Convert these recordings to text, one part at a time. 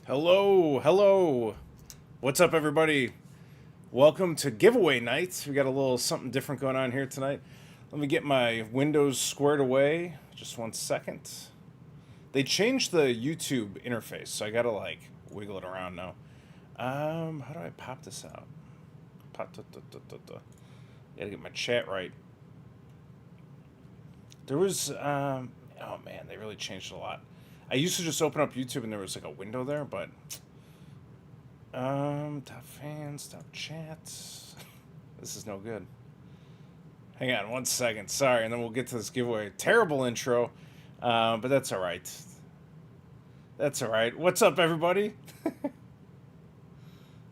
Hello, hello. What's up, everybody? Welcome to giveaway night. We got a little something different going on here tonight. Let me get my windows squared away. Just 1 second. They changed the YouTube interface, so I gotta like wiggle it around now. How do I pop this out? Gotta get my chat right. There was oh man, they really changed a lot. I used to just open up YouTube and there was like a window there, but top fans, top chats. This is no good. Hang on 1 second. Sorry, and then we'll get to this giveaway. Terrible intro, but that's all right. That's all right. What's up, everybody?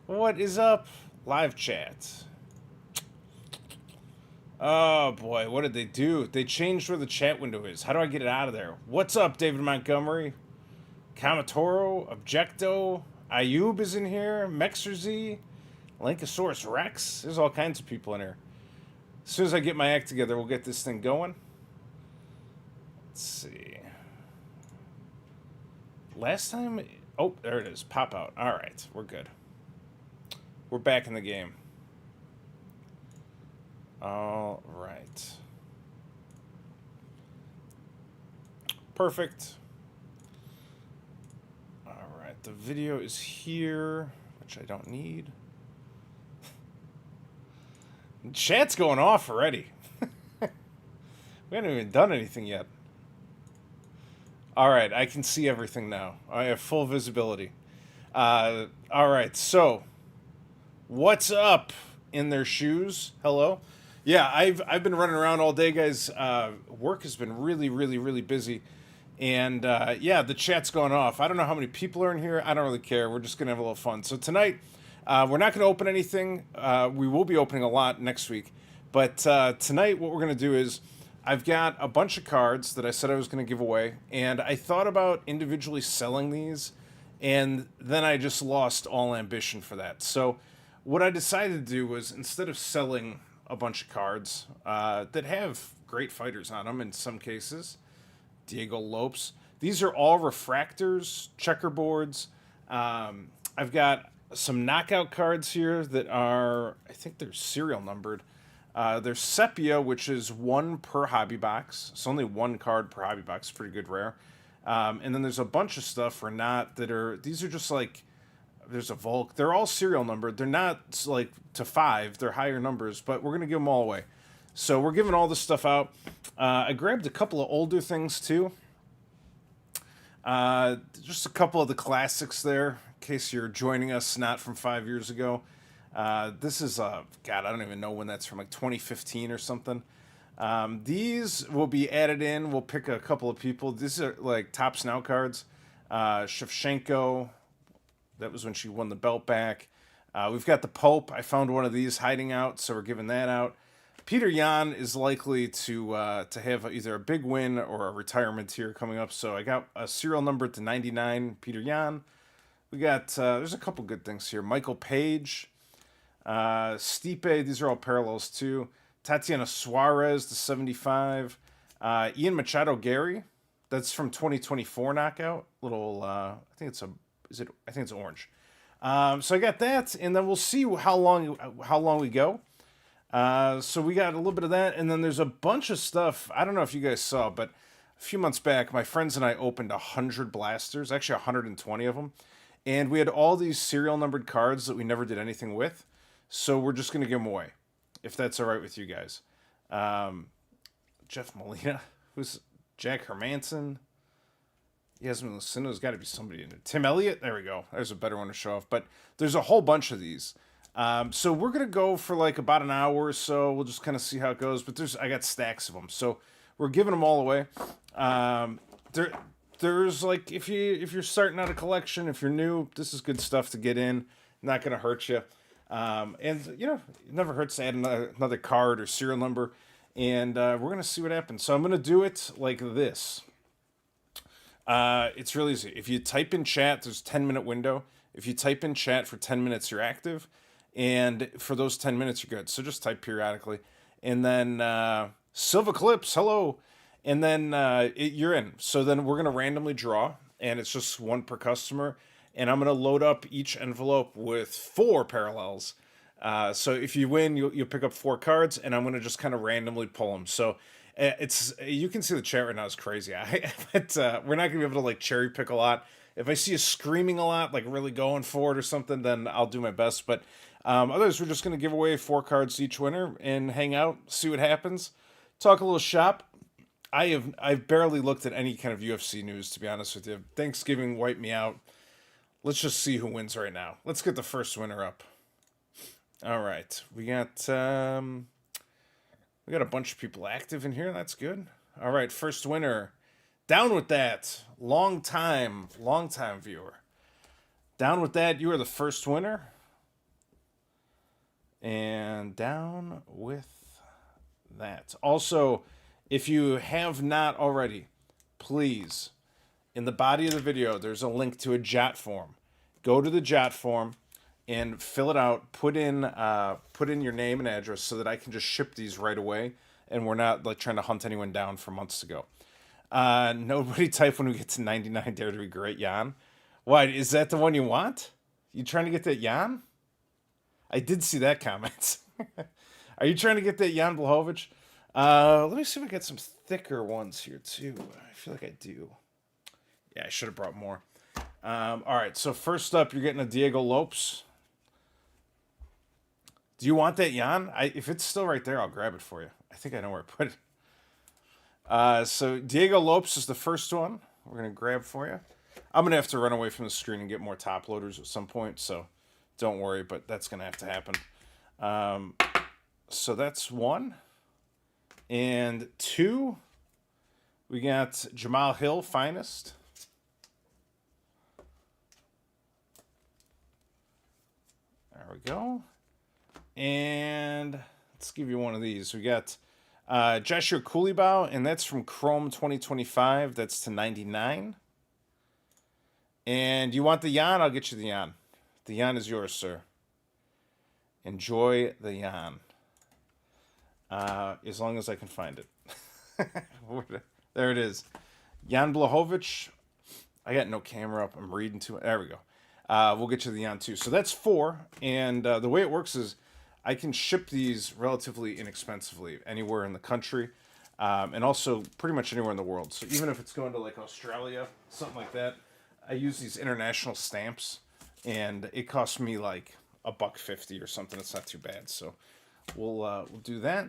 What is up? Live chat. Oh boy, what did they do? They changed where the chat window is. How do I get it out of there? What's up, David Montgomery? Kamatoro, Objecto, Ayub is in here, Mexerz, Lankosaurus Rex. There's all kinds of people in here. As soon as I get my act together, we'll get this thing going. Let's see. Last time... Oh, there it is. Pop out. All right, we're good. We're back in the game. All right. Perfect. All right, the video is here, which I don't need. Chat's going off already. We haven't even done anything yet. All right, I can see everything now. I have full visibility. All right, so what's up in their shoes? Hello. Yeah, I've been running around all day, guys. Work has been really busy, and yeah, the chat's going off. I don't know how many people are in here. I don't really care. We're just gonna have a little fun. So tonight, we're not gonna open anything. We will be opening a lot next week, but tonight, what we're gonna do is, I've got a bunch of cards that I said I was gonna give away, and I thought about individually selling these, and then I just lost all ambition for that. So what I decided to do was, instead of selling a bunch of cards that have great fighters on them in some cases. Diego Lopes. These are all refractors, checkerboards. I've got some knockout cards here that are, I think they're serial numbered. There's Sepia, which is one per hobby box. It's only one card per hobby box. Pretty good rare. And then there's a bunch of stuff for not that are, these are just like, there's a Volk. They're all serial numbered. They're not like to 5. They're higher numbers, but we're going to give them all away. So we're giving all this stuff out. I grabbed a couple of older things too. Just a couple of the classics there, in case you're joining us not from 5 years ago. This is, God, I don't even know when that's from, like 2015 or something. These will be added in. We'll pick a couple of people. These are like Topps Now cards. Shevchenko. That was when she won the belt back. We've got the Pope. I found one of these hiding out, so we're giving that out. Peter Yan is likely to have either a big win or a retirement here coming up. So I got a serial number to 99, Peter Yan. We got, there's a couple good things here. Michael Page, Stipe, these are all parallels too. Tatiana Suarez to 75. Ian Machado Gary, that's from 2024 knockout. Little, I think it's a... I think it's orange. So I got that, and then we'll see how long we go. So we got a little bit of that, and then there's a bunch of stuff. I don't know if you guys saw, but a few months back, my friends and I opened 100 blasters, actually 120 of them, and we had all these serial numbered cards that we never did anything with. So we're just gonna give them away, if that's all right with you guys. Jeff Molina, who's Jack Hermanson. Yasmin Lucino's got to be somebody in there. Tim Elliott, there we go. There's a better one to show off. But there's a whole bunch of these. So we're going to go for like about an hour or so. We'll just kind of see how it goes. But I got stacks of them. So we're giving them all away. There's like, if you're starting out a collection, if you're new, this is good stuff to get in. Not going to hurt you. And, you know, it never hurts to add another card or serial number. And we're going to see what happens. So I'm going to do it like this. It's really easy. If you type in chat, there's a 10-minute window. If you type in chat for 10 minutes, you're active. And for those 10 minutes, you're good. So just type periodically. And then Silva Clips, hello. And then you're in. So then we're going to randomly draw. And it's just one per customer. and I'm going to load up each envelope with 4 parallels. So if you win, you'll pick up 4 cards, and I'm going to just kind of randomly pull them. So it's, you can see the chat right now is crazy. But we're not going to be able to like cherry pick a lot. If I see you screaming a lot, like really going for it or something, then I'll do my best. But otherwise, we're just going to give away 4 cards to each winner and hang out, see what happens, talk a little shop. I've barely looked at any kind of UFC news, to be honest with you. Thanksgiving wiped me out. Let's just see who wins right now. Let's get the first winner up. All right, we got a bunch of people active in here. That's good. All right, first winner. Down with that. Long time viewer. Down with that. You are the first winner. And down with that. Also, if you have not already, please, in the body of the video, there's a link to a jot form. Go to the jot form and fill it out. Put in your name and address so that I can just ship these right away, and we're not like trying to hunt anyone down for months to go. Nobody type when we get to 99. Dare to be great, Jan. Why, is that the one you want? You trying to get that Jan? I did see that comment. Are you trying to get that Jan Blachowicz? Let me see if I get some thicker ones here too. I feel like I do. Yeah, I should have brought more. All right, so first up, you're getting a Diego Lopes. Do you want that Jan? If it's still right there, I'll grab it for you. I think I know where I put it. So Diego Lopes is the first one we're going to grab for you. I'm going to have to run away from the screen and get more top loaders at some point, so don't worry, but that's going to have to happen. So that's 1. And 2, we got Jamal Hill, Finest. There we go. And let's give you one of these. We got Joshua Kulibau, and that's from Chrome 2025. That's to 99. And you want the Jan? I'll get you the Jan. The Jan is yours, sir. Enjoy the Jan. As long as I can find it. There it is. Jan Blachowicz. I got no camera up. I'm reading to it. There we go. We'll get you the Jan too. So that's 4. And the way it works is I can ship these relatively inexpensively anywhere in the country. And also pretty much anywhere in the world. So even if it's going to like Australia, something like that, I use these international stamps. And it costs me like $1.50 or something. It's not too bad. So we'll do that.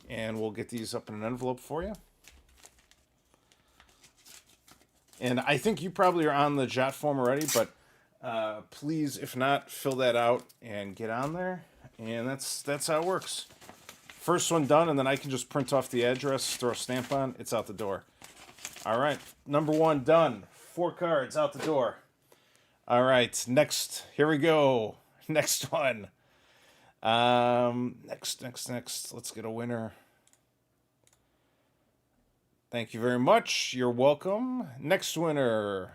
And we'll get these up in an envelope for you. And I think you probably are on the jot form already, but please, if not, fill that out and get on there. And that's how it works. First one done, and then I can just print off the address, throw a stamp on, it's out the door. All right, number 1 done. 4 cards out the door. All right, next. Here we go. Next one. Next. Let's get a winner. Thank you very much. You're welcome. Next winner.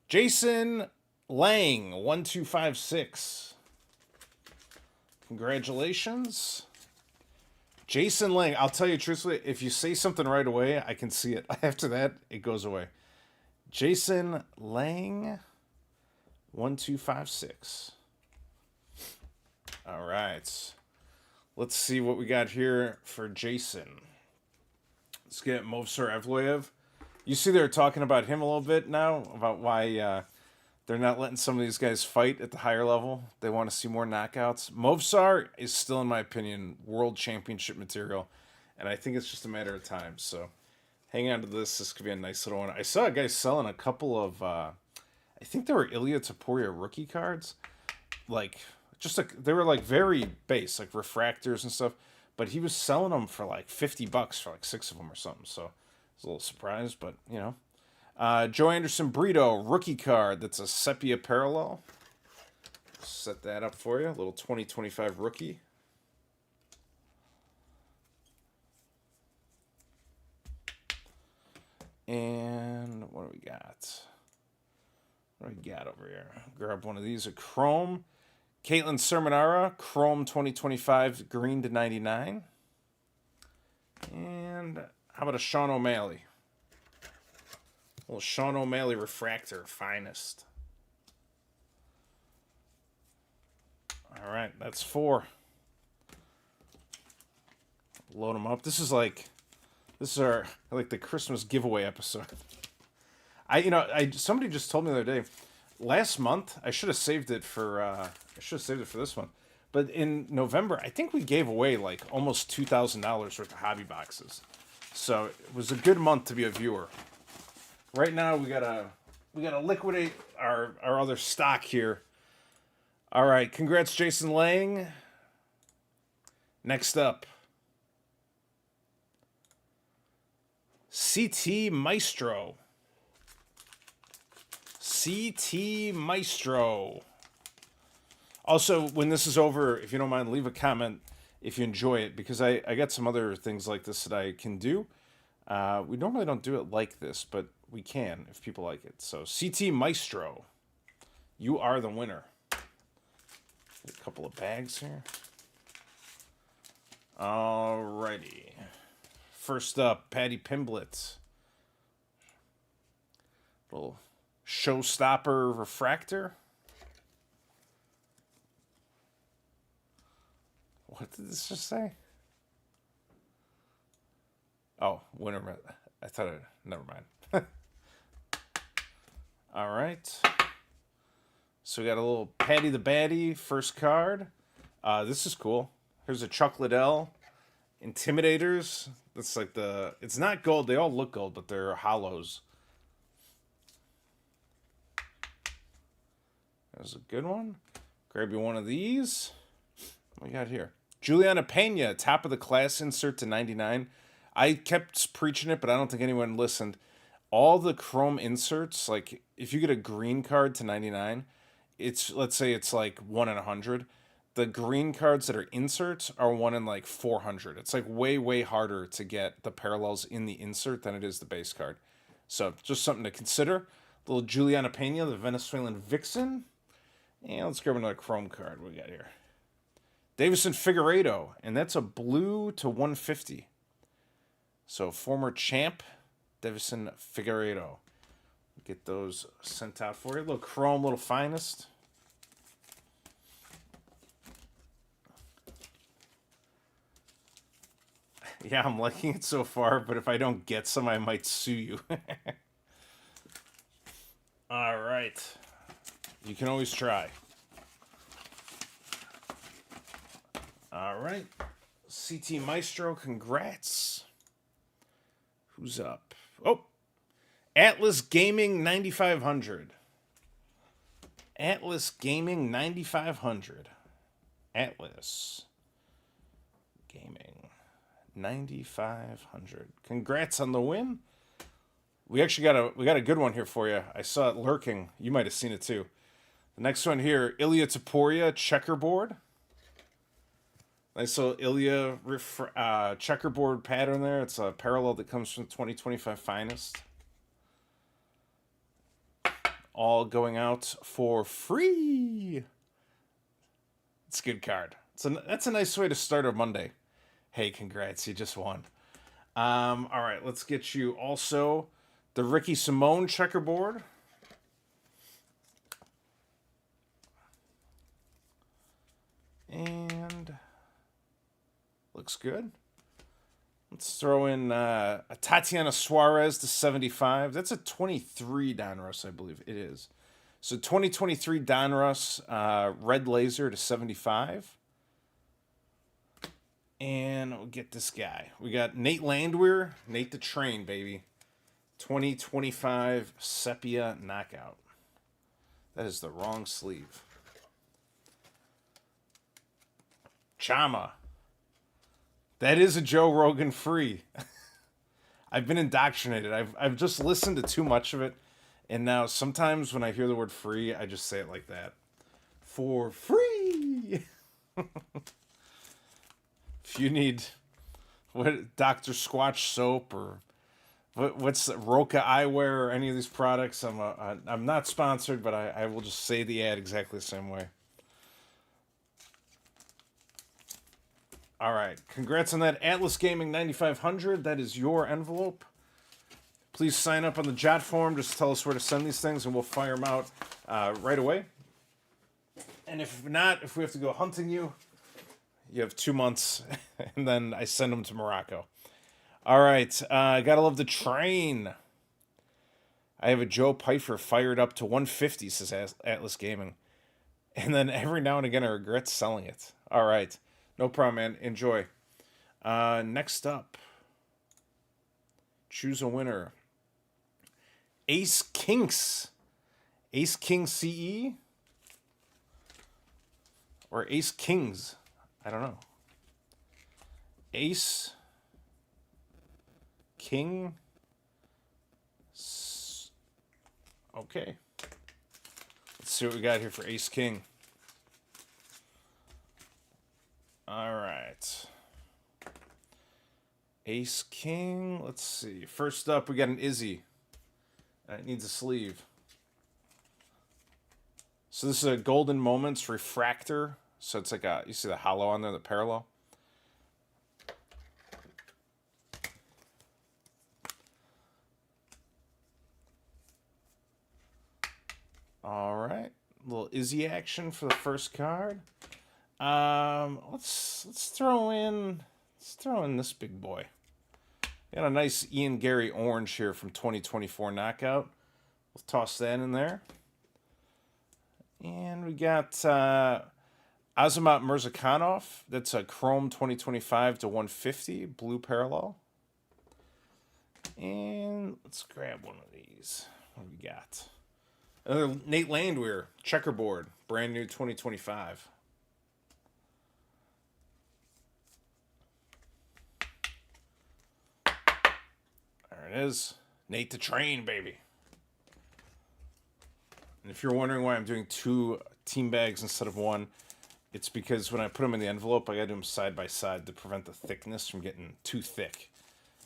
Jason Lang, 1256. Congratulations. Jason Lang, I'll tell you truthfully, if you say something right away, I can see it. After that, it goes away. Jason Lang, 1256. All right. Let's see what we got here for Jason. Let's get Movsar Evloev. You see they're talking about him a little bit now, about why they're not letting some of these guys fight at the higher level. They want to see more knockouts. Movsar is still, in my opinion, world championship material, and I think it's just a matter of time. So hang on to this. This could be a nice little one. I saw a guy selling a couple of, I think they were Ilya Taporia rookie cards. Like, they were like very base, like refractors and stuff. But he was selling them for like $50 for like 6 of them or something. So I was a little surprised, but you know. Joe Anderson Brito, rookie card. That's a sepia parallel. Set that up for you. A little 2025 rookie. And what do we got? What do we got over here? Grab one of these. A chrome. Caitlin Sermonara, Chrome 2025, green to 99. And how about a Sean O'Malley? A little Sean O'Malley Refractor, Finest. All right, that's 4. Load them up. This is our like the Christmas giveaway episode. Somebody just told me the other day, last month I should have saved it for this one. But in November, I think we gave away like almost $2,000 worth of hobby boxes. So it was a good month to be a viewer. Right now we gotta liquidate our other stock here. All right, congrats, Jason Lang. Next up, CT Maestro. CT Maestro. Also, when this is over, if you don't mind, leave a comment if you enjoy it, because I got some other things like this that I can do. We normally don't do it like this, but we can if people like it. So, CT Maestro, you are the winner. A couple of bags here. Alrighty. First up, Patty Pimblett. Little showstopper refractor. What did this just say? Oh, winner. I thought it. Never mind. All right. So we got a little Patty the Batty first card. This is cool. Here's a Chuck Liddell Intimidators. That's like it's not gold. They all look gold, but they're hollows. There's a good one. Grab you one of these. What we got here? Juliana Pena, top of the class insert to 99. I kept preaching it, but I don't think anyone listened. All the chrome inserts, like if you get a green card to 99, let's say it's like 1 in 100. The green cards that are inserts are 1 in like 400. It's like way, way harder to get the parallels in the insert than it is the base card. So just something to consider. Little Juliana Pena, the Venezuelan Vixen. And let's grab another chrome card. What we got here? Davison Figueiredo, and that's a blue to 150. So former champ, Davison Figueiredo. Get those sent out for you. A little chrome, little finest. Yeah, I'm liking it so far, but if I don't get some, I might sue you. All right. You can always try. All right. CT Maestro, congrats. Who's up? Oh, Atlas Gaming 9500. Atlas Gaming 9500. Atlas Gaming 9500. Congrats on the win. We actually got a good one here for you. I saw it lurking. You might have seen it too. The next one here, Ilya Taporia checkerboard. Nice little Ilya checkerboard pattern there. It's a parallel that comes from 2025 Finest. All going out for free. It's a good card. That's a nice way to start a Monday. Hey, congrats, you just won. All right, let's get you also the Ricky Simone checkerboard. And looks good. Let's throw in a Tatiana Suarez to 75. That's a 23 Donruss, I believe it is. So 2023 Donruss red laser to 75. And we'll get this guy. We got Nate Landwehr, Nate the Train, baby. 2025 Sepia Knockout. That is the wrong sleeve. Chama. That is a Joe Rogan free. I've been indoctrinated. I've just listened to too much of it. And now sometimes when I hear the word free, I just say it like that. For free. If you need Dr. Squatch soap or what's Roca eyewear or any of these products, I'm not sponsored, but I will just say the ad exactly the same way. All right, congrats on that Atlas Gaming 9500. That is your envelope. Please sign up on the Jot form. Just tell us where to send these things, and we'll fire them out right away. And if not, if we have to go hunting you, you have 2 months, and then I send them to Morocco. All right, gotta love the train. I have a Joe Pfeiffer fired up to 150, says Atlas Gaming. And then every now and again, I regret selling it. All right, no problem, man. Enjoy. Next up, choose a winner. Ace Kinks. Ace King CE? Or Ace Kings? I don't know. Ace King. Okay. Let's see what we got here for Ace King. All right. Ace King. Let's see. First up, we got an Izzy. It needs a sleeve. So this is a Golden Moments Refractor. So it's like you see the hollow on there, the parallel. All right, a little Izzy action for the first card. Let's throw in this big boy. Got a nice Ian Gary orange here from 2024 Knockout. We'll toss that in there. And we got Azamat Mirzakhanov. That's a Chrome 2025 to 150, blue parallel. And let's grab one of these. What do we got? Another Nate Landwehr, Checkerboard, brand new 2025. There it is. Nate the Train, baby. And if you're wondering why I'm doing 2 team bags instead of 1, it's because when I put them in the envelope, I got to do them side by side to prevent the thickness from getting too thick.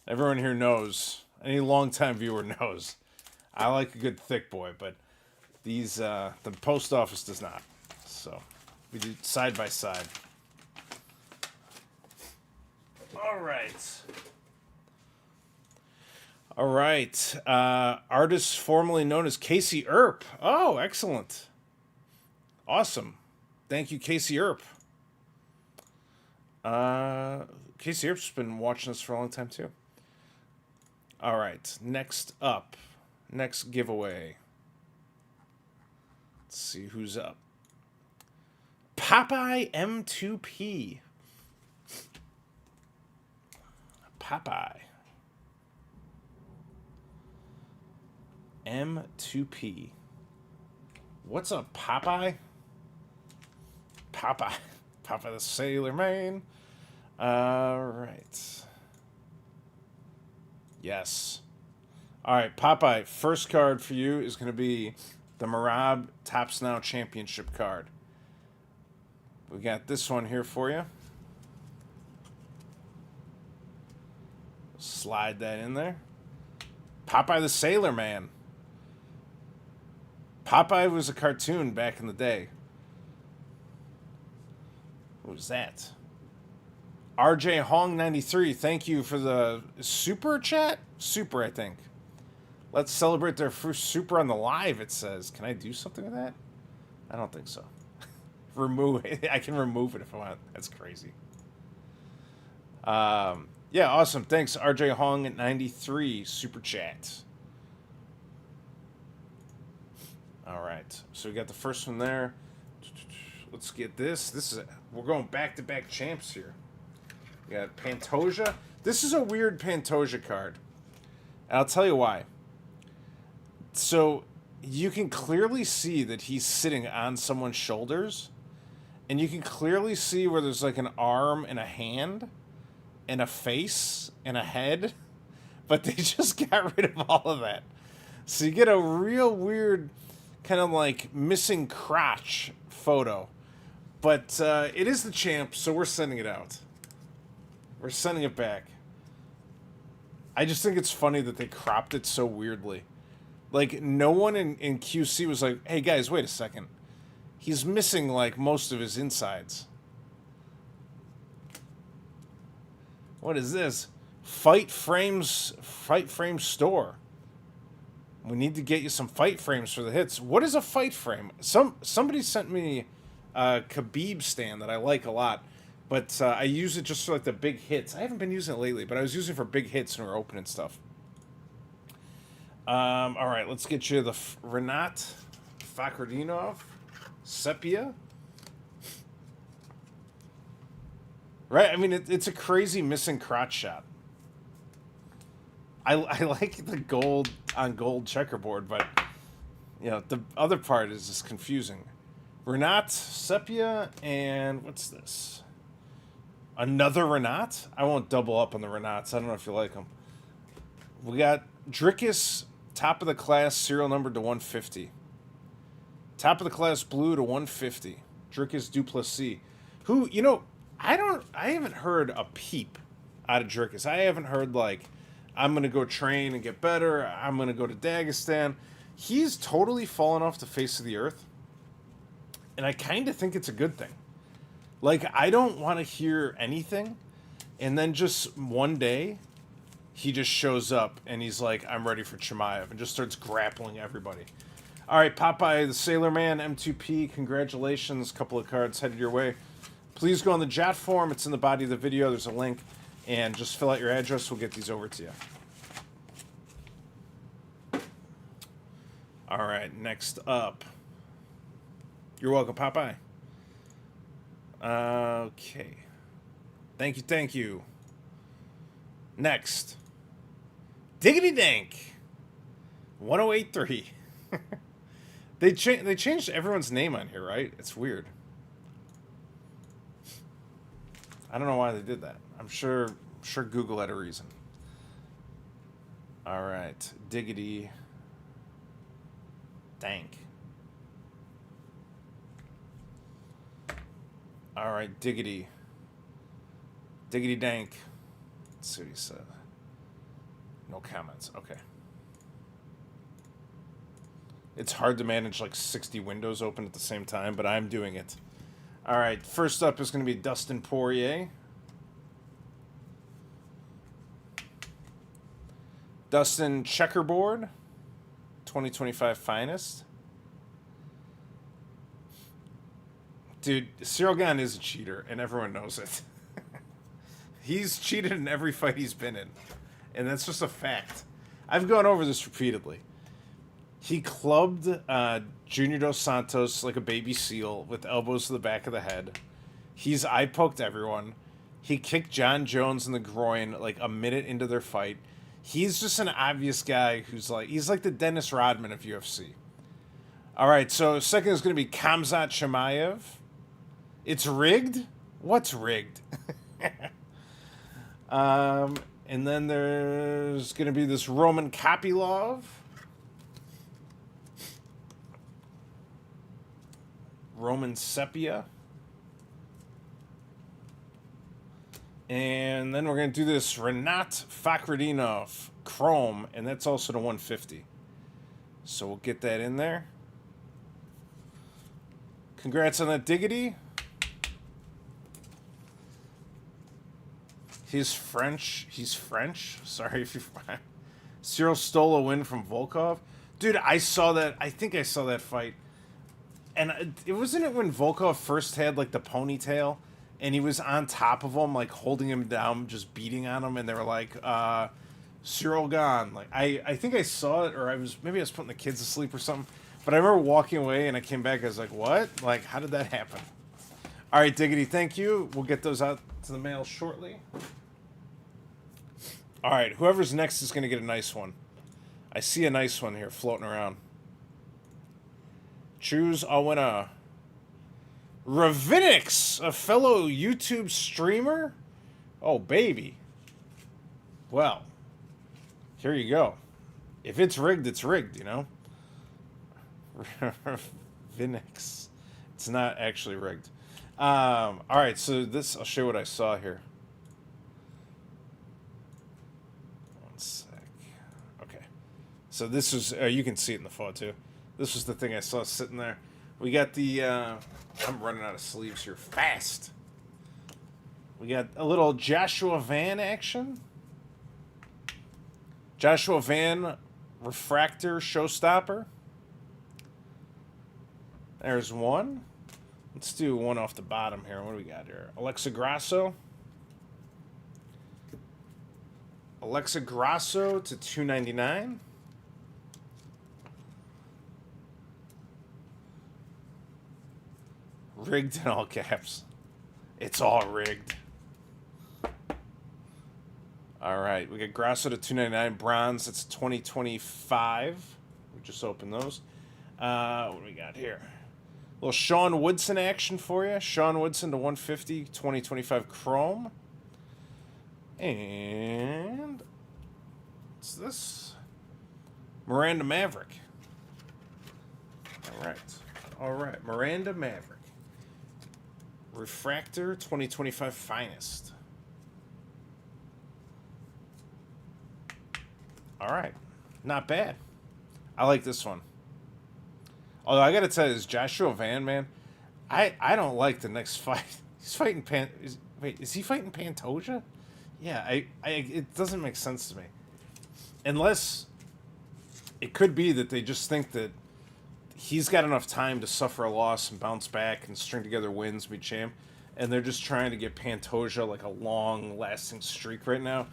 Everyone here knows, any longtime viewer knows, I like a good thick boy, but these, the post office does not. So we do side by side. All right. All right. Artist formerly known as Casey Earp. Oh, excellent. Awesome. Thank you, Casey Earp. Casey Earp's been watching us for a long time, too. All right. Next up. Next giveaway. Let's see who's up. Popeye M2P. Popeye. M2P. What's up, Popeye? Popeye. Popeye the Sailor Man. All right. Yes. All right, Popeye, first card for you is going to be the Marab Topps Now Championship card. We got this one here for you. Slide that in there. Popeye the Sailor Man. Popeye was a cartoon back in the day. What was that? RJ Hong 93, thank you for the super chat? Super, I think. Let's celebrate their first super on the live, it says. Can I do something with that? I don't think so. Remove it. I can remove it if I want. That's crazy. Yeah, awesome. Thanks, RJ Hong at 93 super chat. All right. So we got the first one there. Let's get this. We're going back-to-back champs here. We got Pantoja. This is a weird Pantoja card. And I'll tell you why. So you can clearly see that he's sitting on someone's shoulders. And you can clearly see where there's like an arm and a hand and a face and a head. But they just got rid of all of that. So you get a real weird kind of like missing crotch photo. But it is the champ, so we're sending it out. We're sending it back. I just think it's funny that they cropped it so weirdly. Like, no one in QC was like, hey, guys, wait a second. He's missing, like, most of his insides. What is this? Fight Frame Store. We need to get you some fight frames for the hits. What is a fight frame? Somebody sent me a Khabib stand that I like a lot, but I use it just for like the big hits. I haven't been using it lately, but I was using it for big hits when we were opening stuff. All right, let's get you the Renat Fakhretdinov Sepia. Right, I mean, it's a crazy missing crotch shot. I like the gold on gold checkerboard, but, you know, the other part is just confusing. Renat Sepia, and what's this? Another Renat? I won't double up on the Renats. I don't know if you like them. We got Drickus, top of the class, serial number to 150. Top of the class blue to 150. Drickus Duplessis. Who, you know, I haven't heard a peep out of Drickus. I haven't heard, like, I'm going to go train and get better. I'm going to go to Dagestan. He's totally fallen off the face of the earth. And I kind of think it's a good thing. Like, I don't want to hear anything. And then just one day, he just shows up and he's like, I'm ready for Chimaev. And just starts grappling everybody. All right, Popeye the Sailor Man, M2P, congratulations. A couple of cards headed your way. Please go on the chat form. It's in the body of the video. There's a link. And just fill out your address. We'll get these over to you. All right, next up. You're welcome, Popeye. Okay. Thank you. Next. Diggity Dank. 1083. They changed everyone's name on here, right? It's weird. I don't know why they did that. I'm sure Google had a reason. All right, Diggity Dank. All right, Diggity Dank. Let's see what he said. No comments. Okay. It's hard to manage like 60 windows open at the same time, but I'm doing it. All right, first up is going to be Dustin Poirier. Dustin Checkerboard, 2025 Finest. Dude, Cyril Gane is a cheater, and everyone knows it. He's cheated in every fight he's been in, and that's just a fact. I've gone over this repeatedly. He clubbed Junior Dos Santos like a baby seal with elbows to the back of the head. He's eye-poked everyone. He kicked John Jones in the groin like a minute into their fight. He's just an obvious guy who's like... He's like the Dennis Rodman of UFC. All right, so second is going to be Khamzat Chimaev. It's rigged? What's rigged? And then there's going to be this Roman Kopylov. Roman Sepia. And then we're going to do this Renat Fakhretdinov Chrome, and that's also to 150. So we'll get that in there. Congrats on that, Diggity. He's French. Sorry if you... Cyril stole a win from Volkov. Dude, I saw that. I think I saw that fight. And it wasn't it when Volkov first had, like, the ponytail? And he was on top of him, like, holding him down, just beating on him. And they were like, Cyril Gane. Like, I think I saw it, or maybe I was putting the kids to sleep or something. But I remember walking away, and I came back, I was like, what? Like, how did that happen? All right, Diggity, thank you. We'll get those out to the mail shortly. All right, whoever's next is going to get a nice one. I see a nice one here floating around. Choose a winner. Ravinix, a fellow YouTube streamer? Oh, baby. Well, here you go. If it's rigged, it's rigged, you know? Ravinix. It's not actually rigged. All right, so this, I'll show you what I saw here. One sec. Okay. So this was, you can see it in the photo too. This was the thing I saw sitting there. We got the, I'm running out of sleeves here fast. We got a little Joshua Van action. Joshua Van Refractor Showstopper. There's one. Let's do one off the bottom here. What do we got here? Alexa Grasso. Alexa Grasso to $2.99. Rigged in all caps. It's all rigged. All right, we got Grasso to $2.99. Bronze, it's 2025. We just opened those. What do we got here? A little Sean Woodson action for you. Sean Woodson to 150, 2025 Chrome. And what's this? Miranda Maverick. All right. All right, Miranda Maverick. Refractor 2025 Finest. All right. Not bad. I like this one. Although I got to tell you, this Joshua Van, man, I don't like the next fight. He's fighting is he fighting Pantoja? Yeah, it doesn't make sense to me. Unless it could be that they just think that he's got enough time to suffer a loss and bounce back and string together wins, be champ, and they're just trying to get Pantoja like a long-lasting streak right now.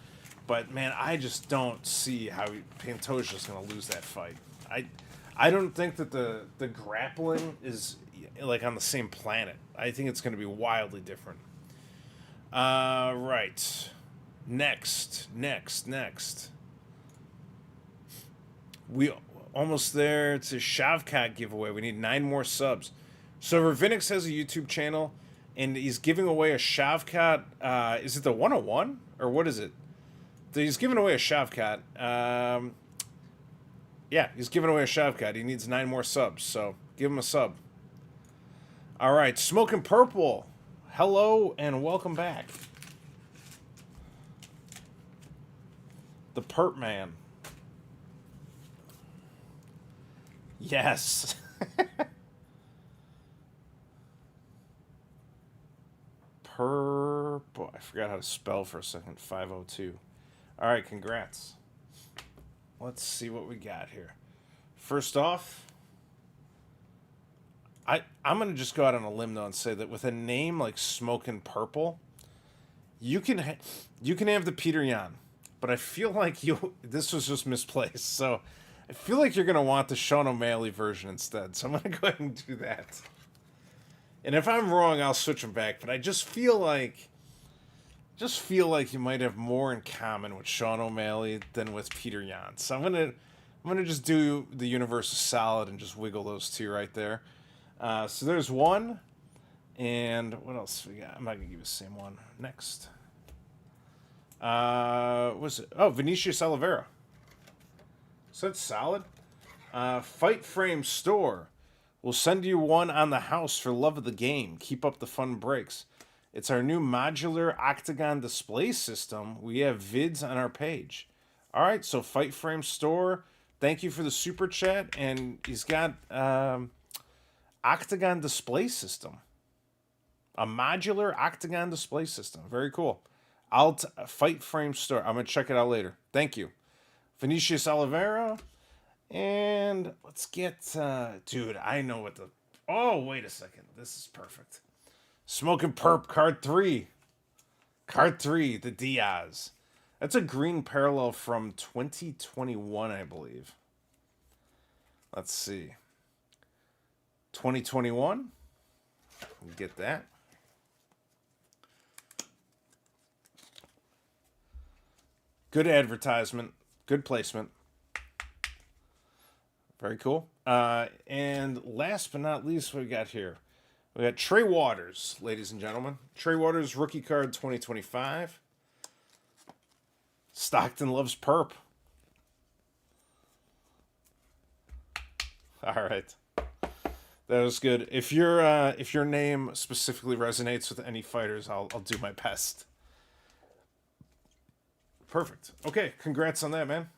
But man, I just don't see how Pantoja's going to lose that fight. I don't think that the grappling is like on the same planet. I think it's going to be wildly different. Right. Next. We almost there. It's a Shavkat giveaway. We need 9 more subs. So Ravinix has a YouTube channel, and he's giving away a Shavkat. Is it the 101? Or what is it? He's giving away a Shavkat. Yeah, he's giving away a Shavkat. He needs 9 more subs, so give him a sub. All right, Smoking Purple. Hello and welcome back. The Perp Man. Yes. Purple. I forgot how to spell for a second. 502. All right, congrats. Let's see what we got here. First off, I'm going to just go out on a limb, though, and say that with a name like Smokin' Purple, you can have the Peter Yan, but I feel like this was just misplaced. So I feel like you're going to want the Sean O'Malley version instead. So I'm going to go ahead and do that. And if I'm wrong, I'll switch them back. But I just feel like you might have more in common with Sean O'Malley than with Peter Yan. So I'm gonna just do the universe a solid and just wiggle those two right there. So there's one, and what else we got? I'm not gonna give you the same one. Next, what's it? Oh, Vinicius Oliveira. So that's solid. Fight Frame Store will send you one on the house for love of the game. Keep up the fun breaks. It's our new modular octagon display system. We have vids on our page. All right, so Fight Frame Store, thank you for the super chat. And he's got octagon display system. A modular octagon display system. Very cool. Fight Frame Store. I'm going to check it out later. Thank you. Vinicius Oliveira. And let's get... dude, I know what the... Oh, wait a second. This is perfect. Smoking Perp, card 3. Card 3, the Diaz. That's a green parallel from 2021, I believe. Let's see. 2021. Get that. Good advertisement. Good placement. Very cool. And last but not least, what we got here? We got Trey Waters, ladies and gentlemen. Trey Waters, rookie card 2025. Stockton loves perp. All right. That was good. If your name specifically resonates with any fighters, I'll do my best. Perfect. Okay, congrats on that, man.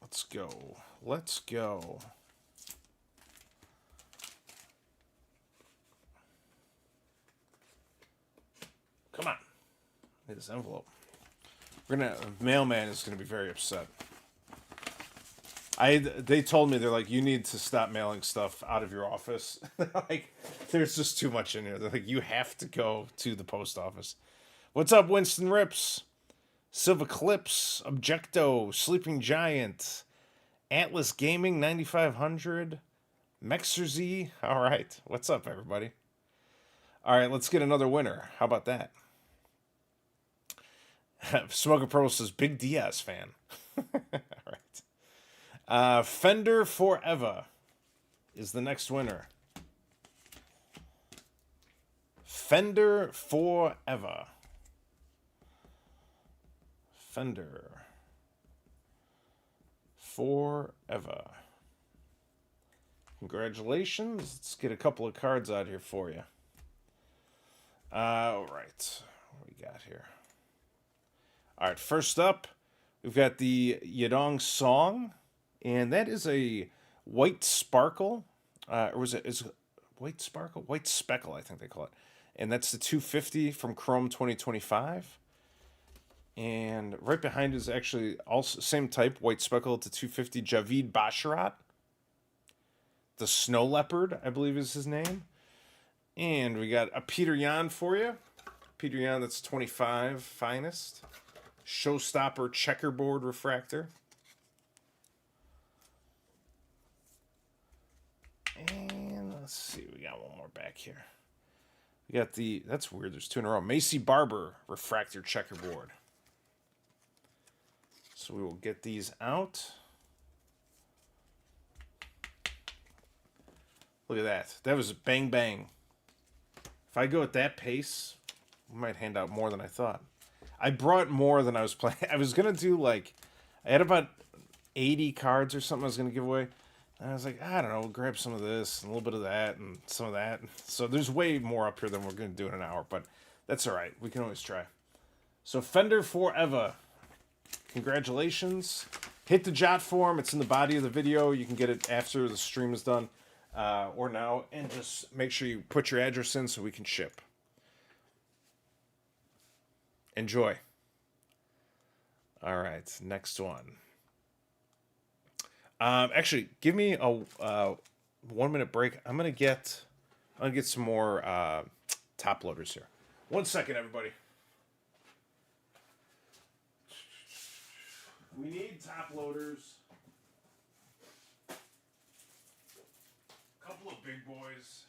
Let's go. Let's go. Come on. Need this envelope. Mailman is gonna be very upset. They told me, they're like, you need to stop mailing stuff out of your office. Like, there's just too much in here. They're like, you have to go to the post office. What's up, Winston Rips? Silva Clips, Objecto, Sleeping Giant, Atlas Gaming 9500, Mexerzy. All right, what's up, everybody? All right, let's get another winner. How about that? Smoker Pro says, Big Diaz fan. All right. Fender Forever is the next winner. Fender Forever. Fender Forever. Congratulations. Let's get a couple of cards out here for you. All right. What we got here? All right. First up, we've got the Yadong Song, and that is a white sparkle. Or was it? Is it white sparkle? White speckle, I think they call it. And that's the 250 from Chrome 2025. And right behind is actually also same type, white speckle to 250, Javid Basharat. The Snow Leopard, I believe is his name. And we got a Peter Yan for you. Peter Yan, that's 25 Finest. Showstopper Checkerboard Refractor. And let's see, we got one more back here. We got that's weird, there's two in a row. Macy Barber Refractor Checkerboard. So we will get these out. Look at that. That was bang bang. If I go at that pace, we might hand out more than I thought. I brought more than I was planning. I was going to do I had about 80 cards or something I was going to give away. And I was like, I don't know, we'll grab some of this, and a little bit of that, and some of that. So there's way more up here than we're going to do in an hour, but that's all right. We can always try. So Fender Forever. Congratulations. Hit the jot form. It's in the body of the video. You can get it after the stream is done or now. And just make sure you put your address in so we can ship. Enjoy. All right. Next one. Actually, give me a 1 minute break. I'm gonna get some more top loaders here. 1 second, everybody. We need top loaders. A couple of big boys.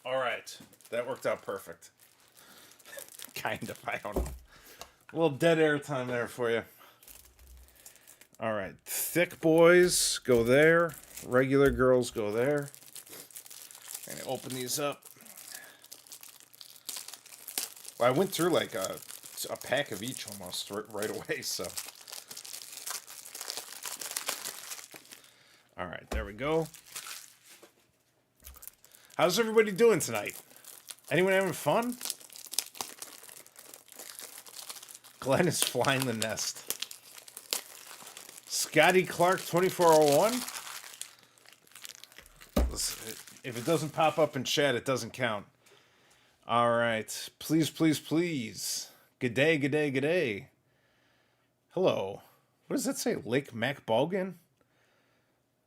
All right. That worked out perfect. Kind of, I don't know. A little dead air time there for you. All right. Thick boys go there. Regular girls go there. I'm going to open these up. Well, I went through a pack of each almost right away, so. All right, there we go. How's everybody doing tonight? Anyone having fun? Glenn is flying the nest. Scotty Clark 2401. If it doesn't pop up in chat, it doesn't count. All right. Please, please, please. Good day, good day, good day. Hello. What does that say? Lake Macbalgan?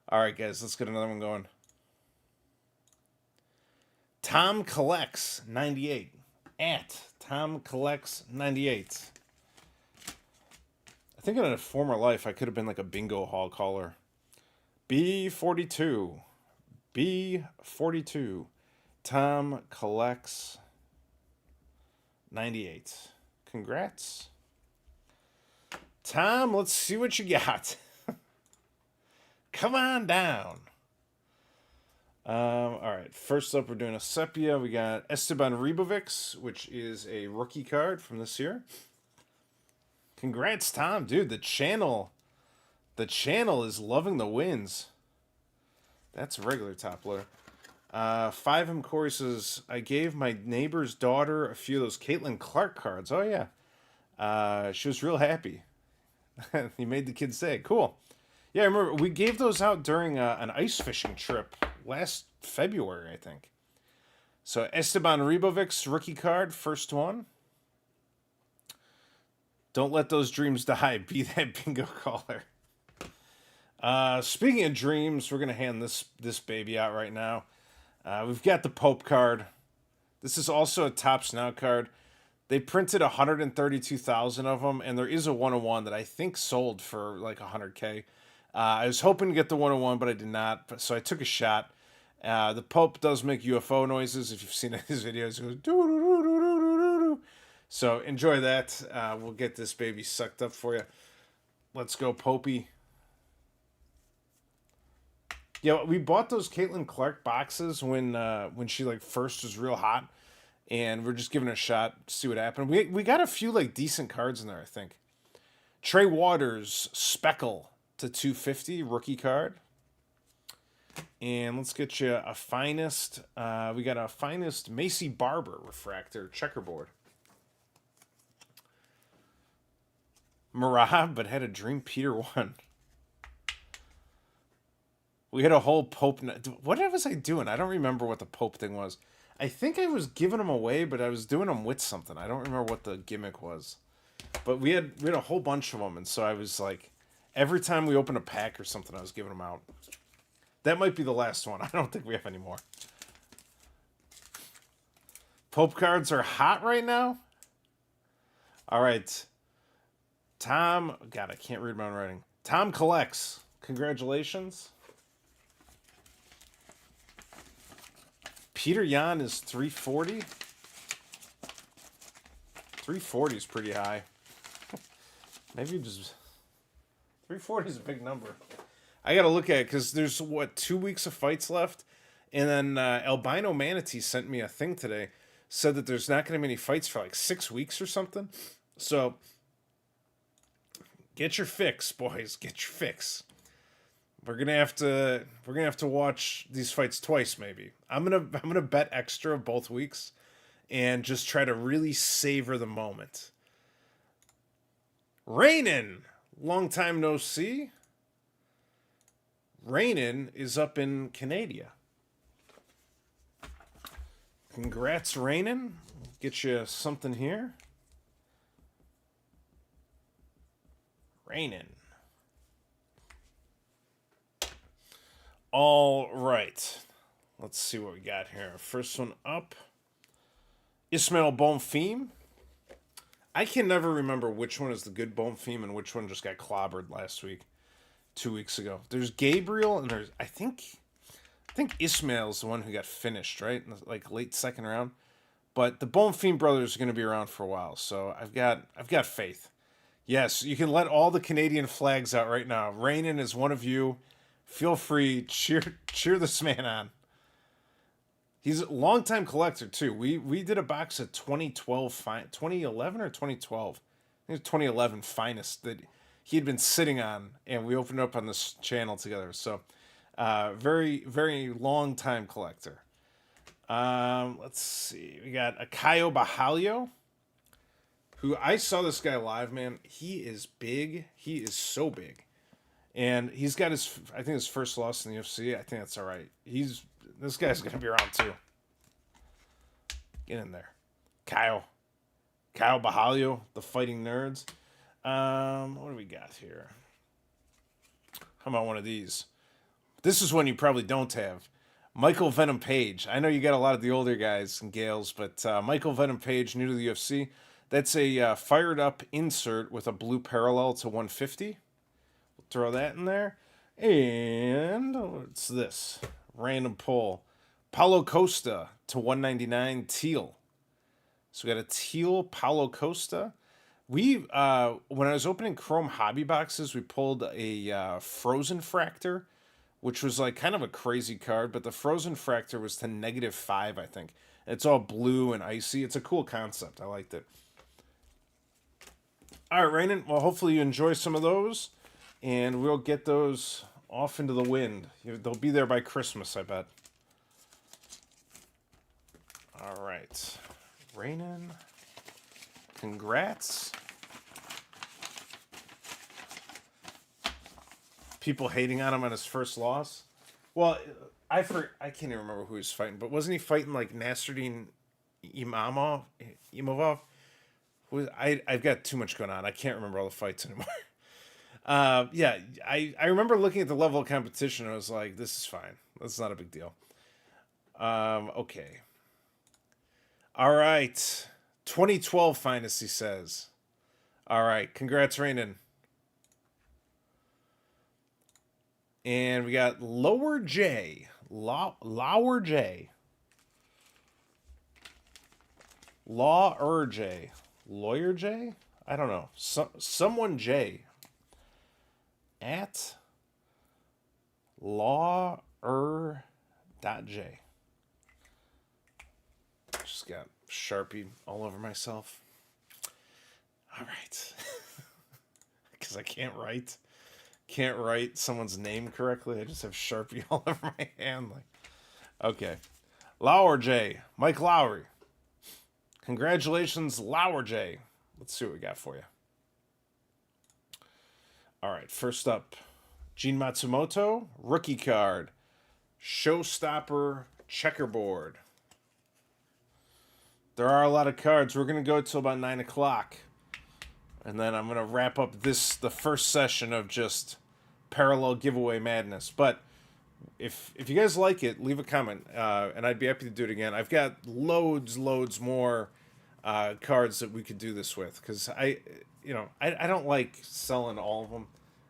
All right, guys. Let's get another one going. Tom Collects 98. At Tom Collects 98. I think in a former life, I could have been like a bingo hall caller. B42. B42. Tom Collects 98. Congrats. Tom, let's see what you got. Come on down. All right. First up, we're doing a sepia. We got Esteban Ribovics, which is a rookie card from this year. Congrats, Tom. Dude, the channel is loving the wins. That's a regular top loader. 5M Corey says, I gave my neighbor's daughter a few of those Caitlin Clark cards. Oh, yeah. She was real happy. He made the kids say, cool. Yeah, I remember we gave those out during an ice fishing trip last February, I think. So Esteban Ribovic's rookie card, first one. Don't let those dreams die. Be that bingo caller. Speaking of dreams, we're gonna hand this baby out right now. We've got the Pope card. This is also a Topps Now card. They printed 132,000 of them, and there is a 101 that I think sold for like 100K. I was hoping to get the 101, but I did not, so I took a shot. The Pope does make UFO noises. If you've seen his videos, he goes doo-doo-doo-doo-doo-doo-doo. So enjoy that. We'll get this baby sucked up for you. Let's go, Popey. Yeah, we bought those Caitlin Clark boxes when she like first was real hot, and we're just giving it a shot to see what happened. We got a few like decent cards in there, I think. Trey Waters Speckle to 250 rookie card. And let's get you a Finest. We got a Finest Macy Barber Refractor checkerboard. Marab, but had a Dream Peter one. We had a whole Pope. What was I doing? I don't remember what the Pope thing was. I think I was giving them away, but I was doing them with something. I don't remember what the gimmick was. But we had a whole bunch of them, and so I was like, every time we opened a pack or something, I was giving them out. That might be the last one. I don't think we have any more. Pope cards are hot right now. All right. Tom, God, I can't read my own writing. Tom collects. Congratulations. Peter Yan is 340. 340 is pretty high. Maybe just 340 is a big number. I got to look at it because there's, 2 weeks of fights left. And then Albino Manatee sent me a thing today. Said that there's not going to be any fights for like 6 weeks or something. So get your fix, boys. Get your fix. We're gonna have to watch these fights twice, maybe. I'm gonna bet extra both weeks, and just try to really savor the moment. Rainin, long time no see. Rainin is up in Canada. Congrats, Rainin. Get you something here. Rainin. All right. Let's see what we got here. First one up. Ismail Bonfim. I can never remember which one is the good Bonfim and which one just got clobbered last week. 2 weeks ago. There's Gabriel and there's I think Ismail's the one who got finished, right? In the, like late second round. But the Bonfim brothers are going to be around for a while, so I've got faith. Yes, you can let all the Canadian flags out right now. Rainin is one of you. Feel free, cheer this man on. He's a longtime collector too. We did a box of 2011 or 2012. I think it was 2011 Finest that he had been sitting on, and we opened up on this channel together. So, very very long time collector. Let's see. We got Akayo Bahalio, who I saw this guy live. Man, he is big. He is so big. And he's got I think his first loss in the UFC. I think that's all right. This guy's going to be around too. Get in there. Kyle Bahalio, the Fighting Nerds. What do we got here? How about one of these? This is one you probably don't have. Michael Venom Page. I know you got a lot of the older guys and gals, but Michael Venom Page, new to the UFC. That's a fired up insert with a blue parallel to 150. Throw that in there. And what's this? Random pull. Paulo Costa to 199 teal. So we got a teal Paulo Costa. We when I was opening Chrome hobby boxes, we pulled a Frozen Fractor, which was like kind of a crazy card, but the Frozen Fractor was to -5, I think. It's all blue and icy. It's a cool concept. I liked it. All right, Rainin. Well, hopefully you enjoy some of those. And we'll get those off into the wind. They'll be there by Christmas, I bet. All right. Rainin. Congrats. people hating on him on his first loss. Well, I can't even remember who he was fighting, but wasn't he fighting like Nasruddin Imavov? I've got too much going on. I can't remember all the fights anymore. Yeah, I remember looking at the level of competition and I was like, this is fine. That's not a big deal. Okay. All right. 2012 Finest, he says. All right. Congrats, Rainin. And we got Lower J. Lower J. Lawyer J. Lawyer J? I don't know. Someone J. At Lawyer.J. Just got Sharpie all over myself. All right. Because I can't write someone's name correctly. I just have Sharpie all over my hand. Like, okay. Lauer J. Mike Lowry. Congratulations, Lauer J. Let's see what we got for you. All right, first up, Gene Matsumoto, rookie card. Showstopper checkerboard. There are a lot of cards. We're going to go till about 9 o'clock. And then I'm going to wrap up the first session of just parallel giveaway madness. But if you guys like it, leave a comment, and I'd be happy to do it again. I've got loads more cards that we could do this with, because I don't like selling all of them.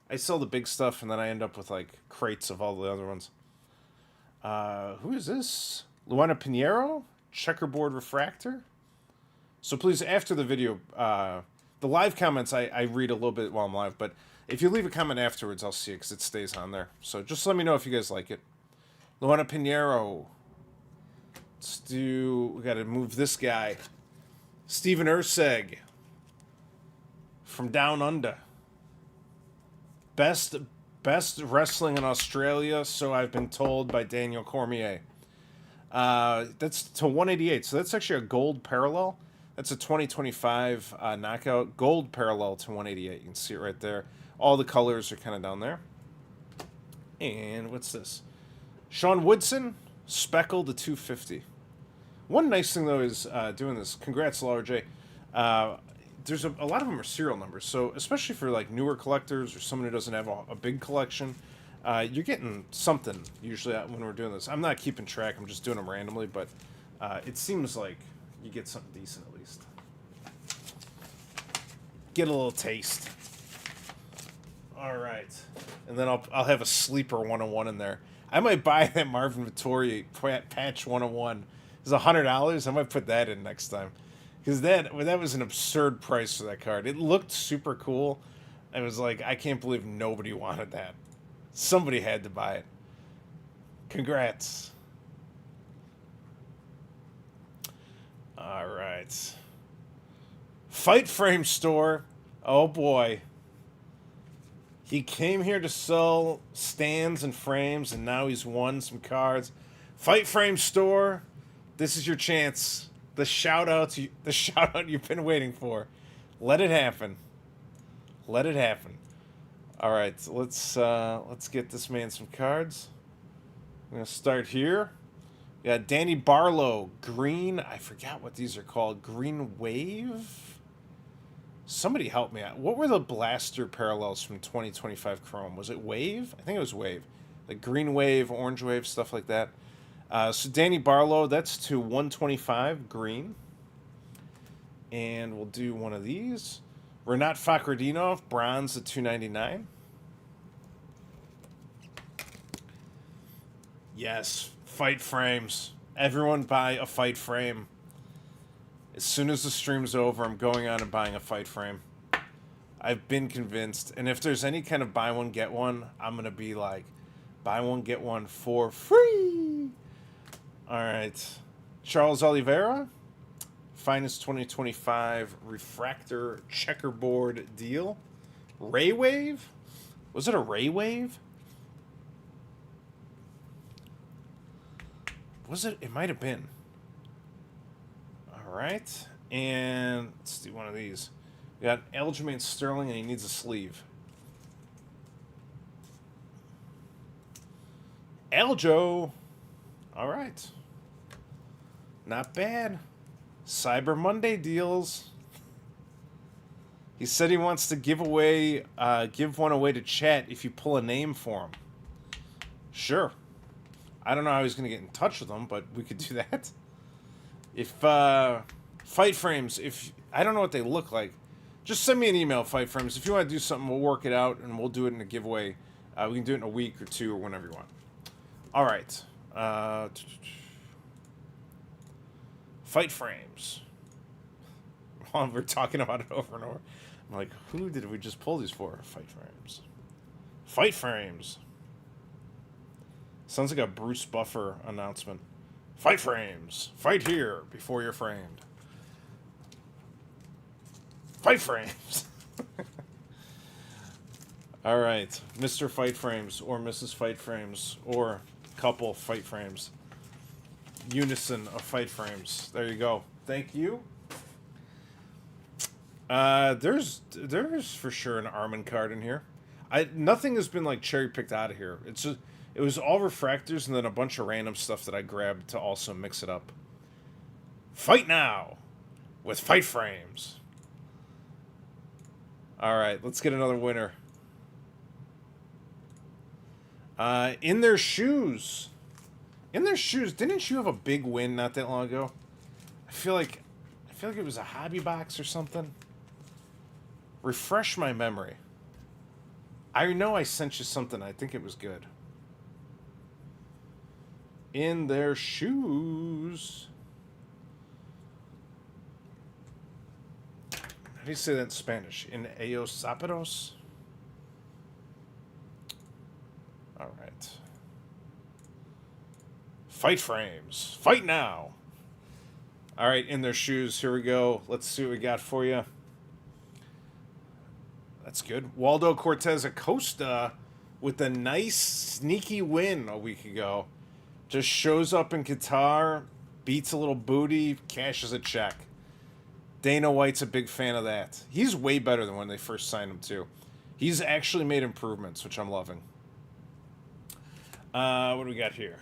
I sell the big stuff, and then I end up with like crates of all the other ones. Who is this? Luana Pinheiro, checkerboard refractor. So please, after the video, the live comments I read a little bit while I'm live, but if you leave a comment afterwards, I'll see it because it stays on there. So just let me know if you guys like it. Luana Pinheiro. We got to move this guy. Steven Urseg. From Down Under. Best wrestling in Australia, so I've been told by Daniel Cormier. That's to 188, so that's actually a gold parallel. That's a 2025 knockout. Gold parallel to 188. You can see it right there. All the colors are kind of down there. And what's this? Sean Woodson, Speckle to 250. One nice thing, though, is doing this. Congrats, Laura J. There's a lot of them are serial numbers. So especially for like newer collectors or someone who doesn't have a big collection, you're getting something usually when we're doing this. I'm not keeping track. I'm just doing them randomly. But it seems like you get something decent at least. Get a little taste. All right. And then I'll have a sleeper 101 in there. I might buy that Marvin Vittori patch 101. It's $100. I might put that in next time. Because that was an absurd price for that card. It looked super cool. I was like, I can't believe nobody wanted that. Somebody had to buy it. Congrats. All right. Fight Frame Store. Oh boy. He came here to sell stands and frames, and now he's won some cards. Fight Frame Store. This is your chance. The shout out you've been waiting for. Let it happen. Let it happen. All right, so let's get this man some cards. I'm gonna start here. We got Danny Barlow, green. I forgot what these are called. Green Wave. Somebody help me out. What were the blaster parallels from 2025 Chrome? Was it Wave? I think it was Wave. Like Green Wave, Orange Wave, stuff like that. So Danny Barlow, that's to 125 green. And we'll do one of these. Renat Fakhretdinov, bronze at 299. Yes, fight frames. Everyone buy a fight frame. As soon as the stream's over, I'm going on and buying a fight frame. I've been convinced. And if there's any kind of buy one, get one, I'm going to be like, buy one, get one for free. All right. Charles Oliveira, Finest 2025 Refractor checkerboard deal. Ray Wave? Was it a Ray Wave? Was it? It might have been. All right. And let's do one of these. We got Aljamain Sterling, and he needs a sleeve. Aljo. All right. Not bad. Cyber Monday deals. He said he wants to give one away to chat if you pull a name for him. Sure. I don't know how he's going to get in touch with him, but we could do that. If Fight Frames, if I don't know what they look like, just send me an email, Fight Frames. If you want to do something, we'll work it out and we'll do it in a giveaway. We can do it in a week or two or whenever you want. All right. Fight Frames. We're talking about it over and over. I'm like, who did we just pull these for? Fight Frames. Fight Frames. Sounds like a Bruce Buffer announcement. Fight Frames. Fight here before you're framed. Fight Frames. All right. Mr. Fight Frames or Mrs. Fight Frames or couple Fight Frames. Unison of Fight Frames. There you go. Thank you. There's for sure an Armin card in here. Nothing has been like cherry picked out of here. It was all refractors and then a bunch of random stuff that I grabbed to also mix it up. Fight now with Fight Frames. All right, let's get another winner. In their shoes. In their shoes. Didn't you have a big win not that long ago? I feel like it was a hobby box or something. Refresh my memory. I know I sent you something. I think it was good. In their shoes. How do you say that in Spanish? In ellos zapatos? All right. Fight Frames. Fight now. All right, in their shoes. Here we go. Let's see what we got for you. That's good. Waldo Cortez Acosta with a nice sneaky win a week ago. Just shows up in Qatar, beats a little booty, cashes a check. Dana White's a big fan of that. He's way better than when they first signed him, too. He's actually made improvements, which I'm loving. What do we got here?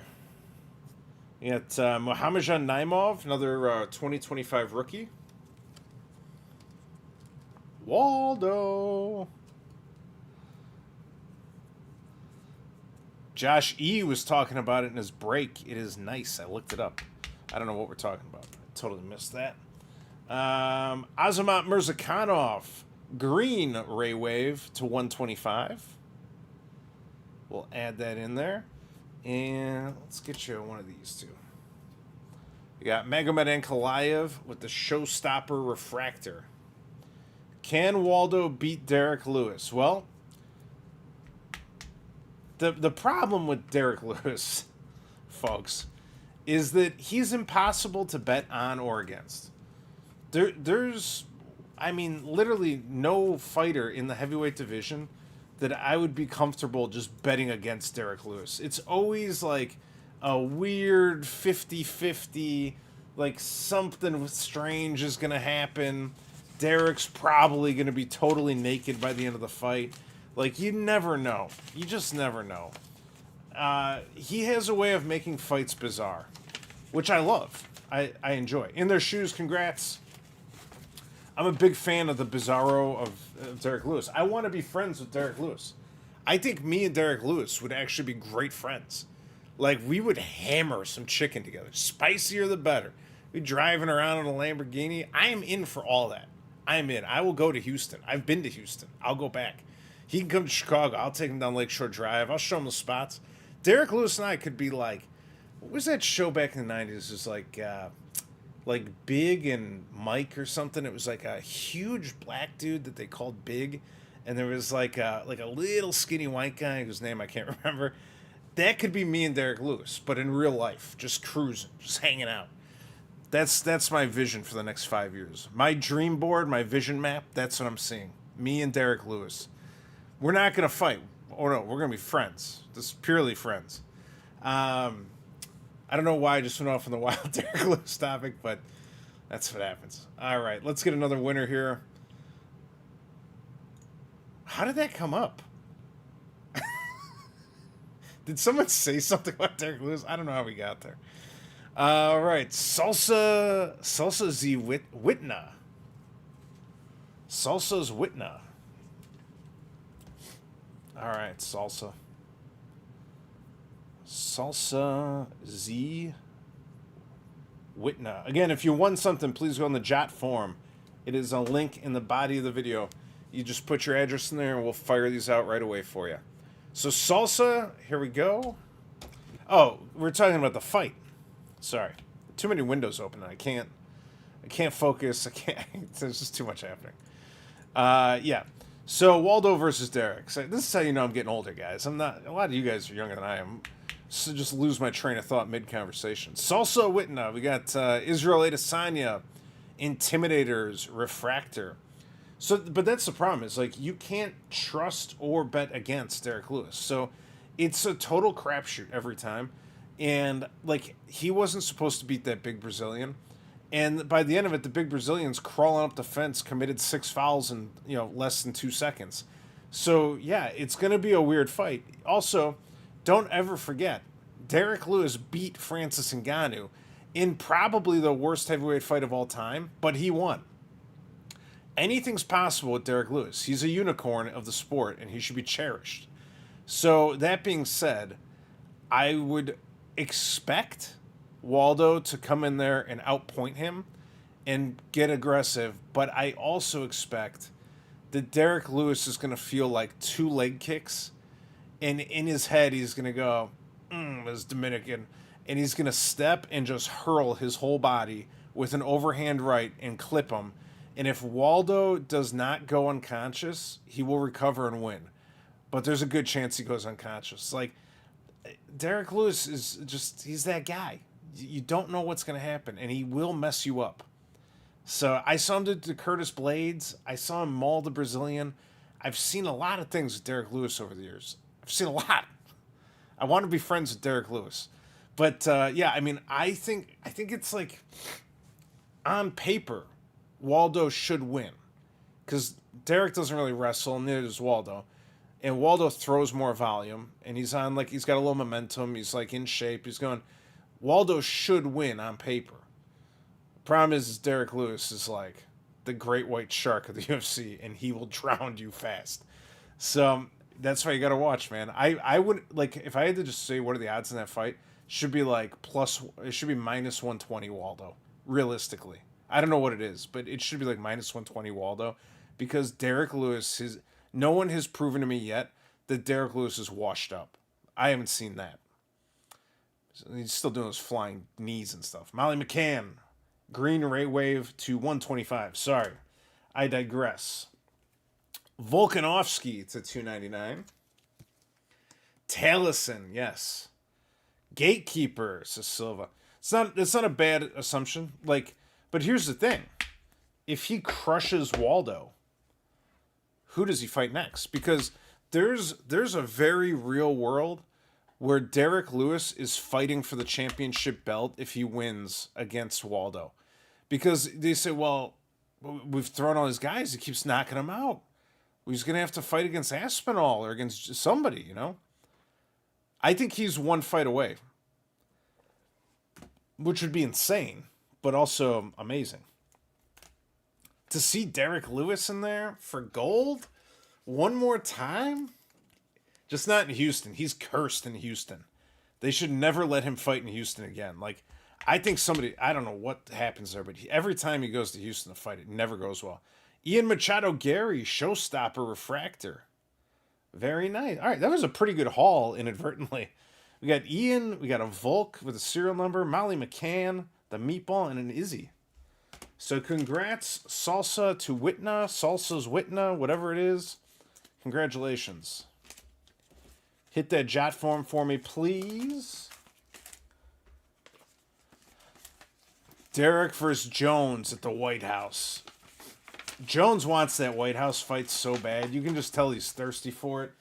We got Muhammadjan Naimov, another 2025 rookie. Waldo. Josh E. was talking about it in his break. It is nice. I looked it up. I don't know what we're talking about. I totally missed that. Azamat Mirzakhanov, green Ray Wave to 125. We'll add that in there. And let's get you one of these two. We got Magomed Ankalaev with the Showstopper Refractor. Can Waldo beat Derek Lewis? Well, the problem with Derek Lewis, folks, is that he's impossible to bet on or against. There's, I mean, literally no fighter in the heavyweight division that I would be comfortable just betting against Derek Lewis. It's always like a weird 50-50, like something strange is going to happen. Derek's probably going to be totally naked by the end of the fight. Like, you never know. You just never know. He has a way of making fights bizarre, which I love. I enjoy. In their shoes, congrats. I'm a big fan of the bizarro of Derek Lewis. I want to be friends with Derek Lewis. I think me and Derek Lewis would actually be great friends. Like, we would hammer some chicken together. Spicier the better. We'd be driving around in a Lamborghini. I am in for all that. I am in. I will go to Houston. I've been to Houston. I'll go back. He can come to Chicago. I'll take him down Lakeshore Drive. I'll show him the spots. Derek Lewis and I could be like, what was that show back in the 90s? It was like Big and Mike or something. It was like a huge black dude that they called Big, and there was like a little skinny white guy whose name I can't remember. That could be me and Derek Lewis, but in real life, just cruising, just hanging out. That's my vision for the next 5 years. My dream board, my vision map, that's what I'm seeing. Me and Derek Lewis. We're not going to fight. Oh, no, we're going to be friends. Just purely friends. I don't know why I just went off on the wild Derek Lewis topic, but that's what happens. All right, let's get another winner here. How did that come up? Did someone say something about Derek Lewis? I don't know how we got there. All right, Salsa Z Witna. Salsa's Witna. All right, Salsa Z Witna. Again, if you won something, please go on the Jot form. It is a link in the body of the video. You just put your address in there and we'll fire these out right away for you. So Salsa, here we go. Oh, we're talking about the fight. Sorry. Too many windows open. I can't focus. There's just too much happening. Yeah. So Waldo versus Derek. So this is how you know I'm getting older, guys. I'm not. A lot of you guys are younger than I am. So just lose my train of thought mid-conversation. Salsa Witna. We got Israel Adesanya, Intimidators, Refractor. So, but that's the problem. Is like you can't trust or bet against Derek Lewis. So it's a total crapshoot every time. And like he wasn't supposed to beat that big Brazilian. And by the end of it, the big Brazilian's crawling up the fence, committed 6 fouls in less than 2 seconds. So yeah, it's gonna be a weird fight. Also, don't ever forget, Derek Lewis beat Francis Ngannou in probably the worst heavyweight fight of all time, but he won. Anything's possible with Derek Lewis. He's a unicorn of the sport, and he should be cherished. So that being said, I would expect Waldo to come in there and outpoint him and get aggressive, but I also expect that Derek Lewis is going to feel like 2 leg kicks, and in his head he's going to go, as Dominican, and he's going to step and just hurl his whole body with an overhand right and clip him. And if Waldo does not go unconscious, he will recover and win. But there's a good chance he goes unconscious. Like, Derek Lewis is just, he's that guy. You don't know what's going to happen, and he will mess you up. So I saw him do the Curtis Blades. I saw him maul the Brazilian. I've seen a lot of things with Derek Lewis over the years. I've seen a lot. I want to be friends with Derek Lewis. But, yeah, I mean, I think it's like, on paper, Waldo should win. Because Derek doesn't really wrestle, and neither does Waldo. And Waldo throws more volume, and he's got a little momentum. He's, like, in shape. He's going, Waldo should win on paper. Problem is Derek Lewis is, like, the great white shark of the UFC, and he will drown you fast. So that's why you got to watch, man. I would, like, if I had to just say what are the odds in that fight, it should be minus 120 Waldo, realistically. I don't know what it is, but it should be like minus 120 Waldo, because Derek Lewis, no one has proven to me yet that Derek Lewis is washed up. I haven't seen that. He's still doing those flying knees and stuff. Molly McCann, green Ray Wave to 125. Sorry, I digress. Volkanovski to 299. Taliesin, yes. Gatekeeper, says Silva. It's not a bad assumption. Like, but here's the thing: if he crushes Waldo, who does he fight next? Because there's a very real world where Derek Lewis is fighting for the championship belt if he wins against Waldo. Because they say, well, we've thrown all these guys, he keeps knocking them out. He's going to have to fight against Aspinall or against somebody, I think he's one fight away, which would be insane, but also amazing. To see Derek Lewis in there for gold one more time? Just not in Houston. He's cursed in Houston. They should never let him fight in Houston again. Like, I think I don't know what happens there, but every time he goes to Houston to fight, it never goes well. Ian Machado Gary, Showstopper Refractor. Very nice. All right, that was a pretty good haul, inadvertently. We got Ian, we got a Volk with a serial number, Molly McCann, the Meatball, and an Izzy. So congrats, Salsa's Witna, whatever it is. Congratulations. Hit that Jot form for me, please. Derek versus Jones at the White House. Jones wants that White House fight so bad. You can just tell he's thirsty for it.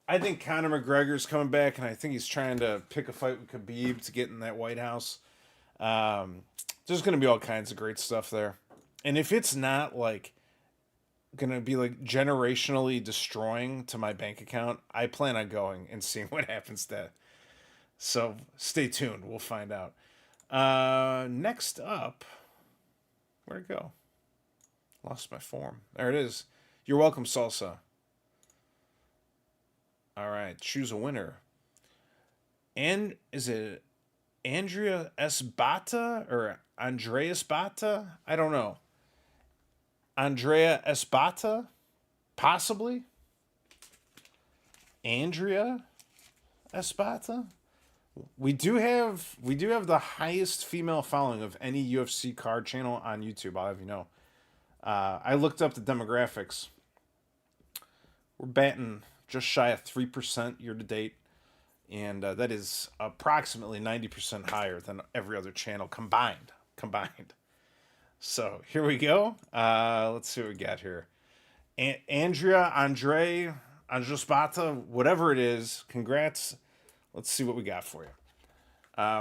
I think Conor McGregor's coming back, and I think he's trying to pick a fight with Khabib to get in that White House. There's going to be all kinds of great stuff there. And if it's not, like, gonna be like generationally destroying to my bank account, I plan on going and seeing what happens to. So stay tuned. We'll find out. Next up, where'd it go? Lost my form. There it is. You're welcome, Salsa. All right, choose a winner. And is it Andrea Esbata or Andreas Bata? I don't know. Andrea Esbata, possibly. Andrea Esbata. We do have the highest female following of any UFC card channel on YouTube. I'll have you know. I looked up the demographics. We're batting just shy of 3% year to date, and that is approximately 90% higher than every other channel combined. So here we go. Let's see what we got here. Andre Spata, whatever it is, congrats. Let's see what we got for you.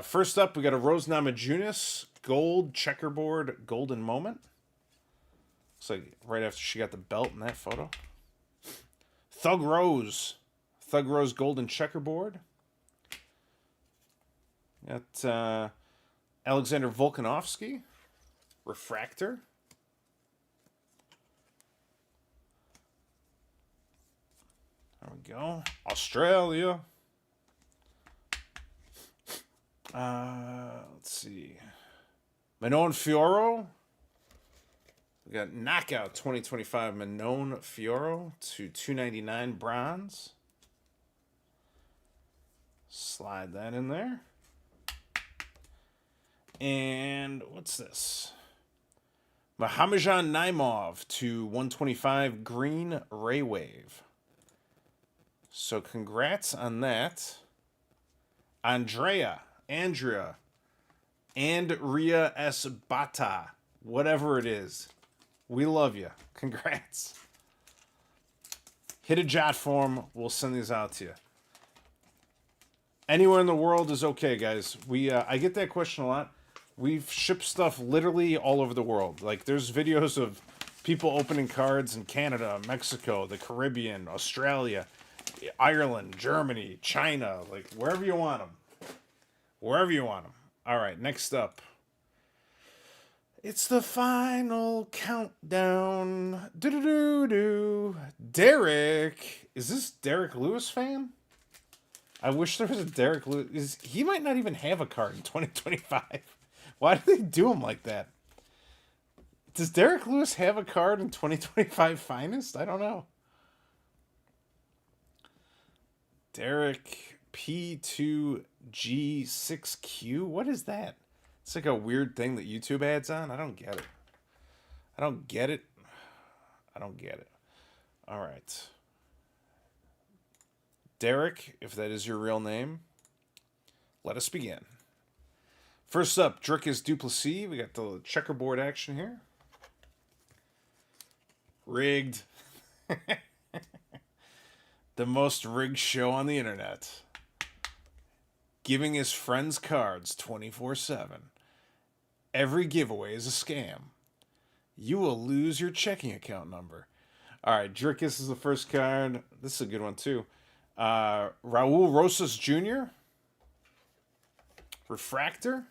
First up, we got a Rose Namajunas gold checkerboard golden moment. Looks like right after she got the belt in that photo. Thug Rose golden checkerboard. Got Alexander Volkanovski, Refractor. There we go. Australia. Let's see. Manon Fioro. We got Knockout 2025 Manon Fioro to 299 bronze. Slide that in there. And what's this? Muhammadjan Naimov to 125 green Ray Wave. So congrats on that. Andrea, and Ria S. Bata, whatever it is. We love you. Congrats. Hit a jot form. We'll send these out to you. Anywhere in the world is okay, guys. I get that question a lot. We've shipped stuff literally all over the world. Like, there's videos of people opening cards in Canada, Mexico, the Caribbean, Australia, Ireland, Germany, China, like wherever you want them. Wherever you want them. All right, next up. It's the final countdown. Do. Derek. Is this Derek Lewis fan? I wish there was a Derek Lewis. He might not even have a card in 2025. Why do they do him like that? Does Derek Lewis have a card in 2025 Finest? I don't know. Derek P2G6Q? What is that? It's like a weird thing that YouTube adds on. I don't get it. All right. Derek, if that is your real name, let us begin. First up, Drickus Duplessis. We got the checkerboard action here. Rigged. The most rigged show on the internet. Giving his friends cards 24/7. Every giveaway is a scam. You will lose your checking account number. All right, Drickus is the first card. This is a good one, too. Raul Rosas Jr. Refractor.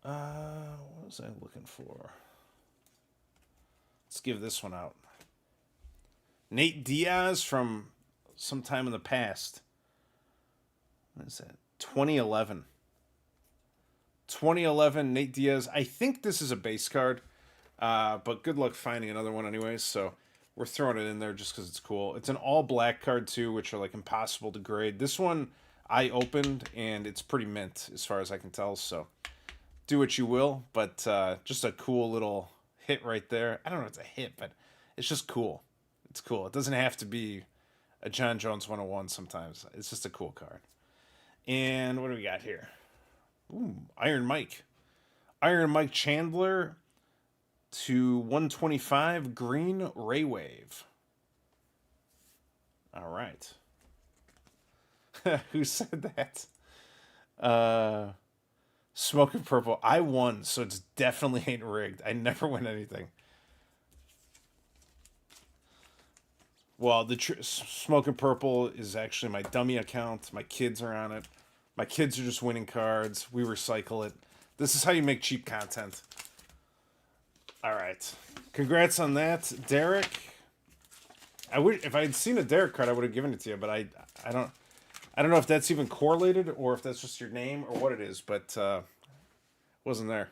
What was I looking for? Let's give this one out. Nate Diaz from sometime in the past. What is that? 2011. 2011 Nate Diaz. I think this is a base card, but good luck finding another one anyways, so we're throwing it in there just because it's cool. It's an all-black card, too, which are, like, impossible to grade. This one I opened, and it's pretty mint as far as I can tell, so do what you will, but just a cool little hit right there. I don't know if it's a hit, but it's just cool. It's cool. It doesn't have to be a John Jones 101 sometimes. It's just a cool card. And what do we got here? Ooh, Iron Mike. Iron Mike Chandler to 125 green Ray Wave. All right. Who said that? Smoking purple. I won, so it's definitely ain't rigged. I never win anything. Well, the smoking purple is actually my dummy account. My kids are on it. My kids are just winning cards. We recycle it. This is how you make cheap content. All right. Congrats on that, Derek. I would, if I had seen a Derek card, I would have given it to you, but I don't know if that's even correlated or if that's just your name or what it is, but wasn't there.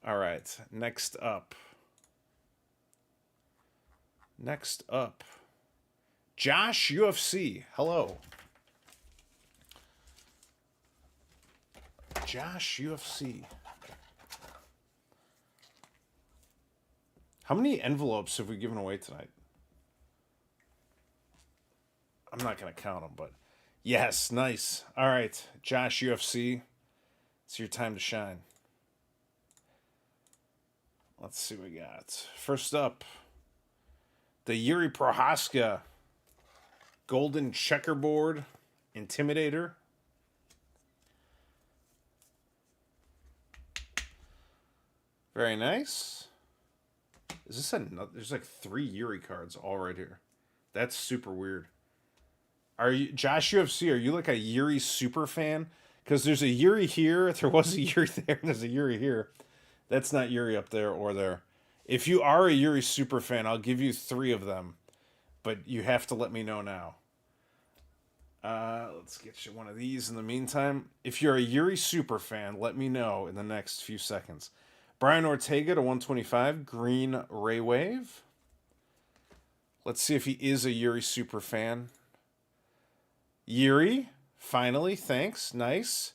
All right. Next up. Josh UFC. Hello. Josh UFC. How many envelopes have we given away tonight? I'm not going to count them, but yes, nice. All right, Josh UFC. It's your time to shine. Let's see what we got. First up, the Yuri Prohaska Golden Checkerboard Intimidator. Very nice. Is this another? There's like 3 Yuri cards all right here. That's super weird. Are you Josh UFC? Are you like a Yuri super fan? Because there's a Yuri here. There was a Yuri there. And there's a Yuri here. That's not Yuri up there or there. If you are a Yuri super fan, I'll give you 3 of them, but you have to let me know now. Let's get you one of these in the meantime. If you're a Yuri super fan, let me know in the next few seconds. Brian Ortega to 125, Green Ray Wave. Let's see if he is a Yuri super fan. Yuri, finally, thanks, nice.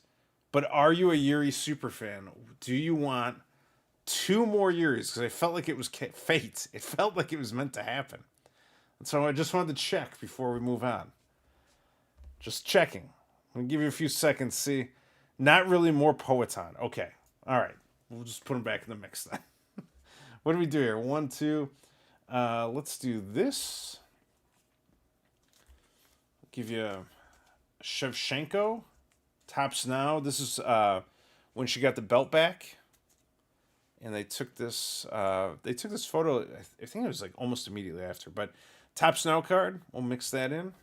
But are you a Yuri super fan? Do you want 2 more Yuris? Because I felt like it was fate. It felt like it was meant to happen. And so I just wanted to check before we move on. Just checking. I'm going to give you a few seconds. See, not really more Poeton. Okay, all right. We'll just put them back in the mix then. What do we do here? 1, 2. Let's do this. I'll give you a Shevchenko. Topps Now. This is when she got the belt back. And they took this photo, I think it was like almost immediately after. But Topps Now card. We'll mix that in.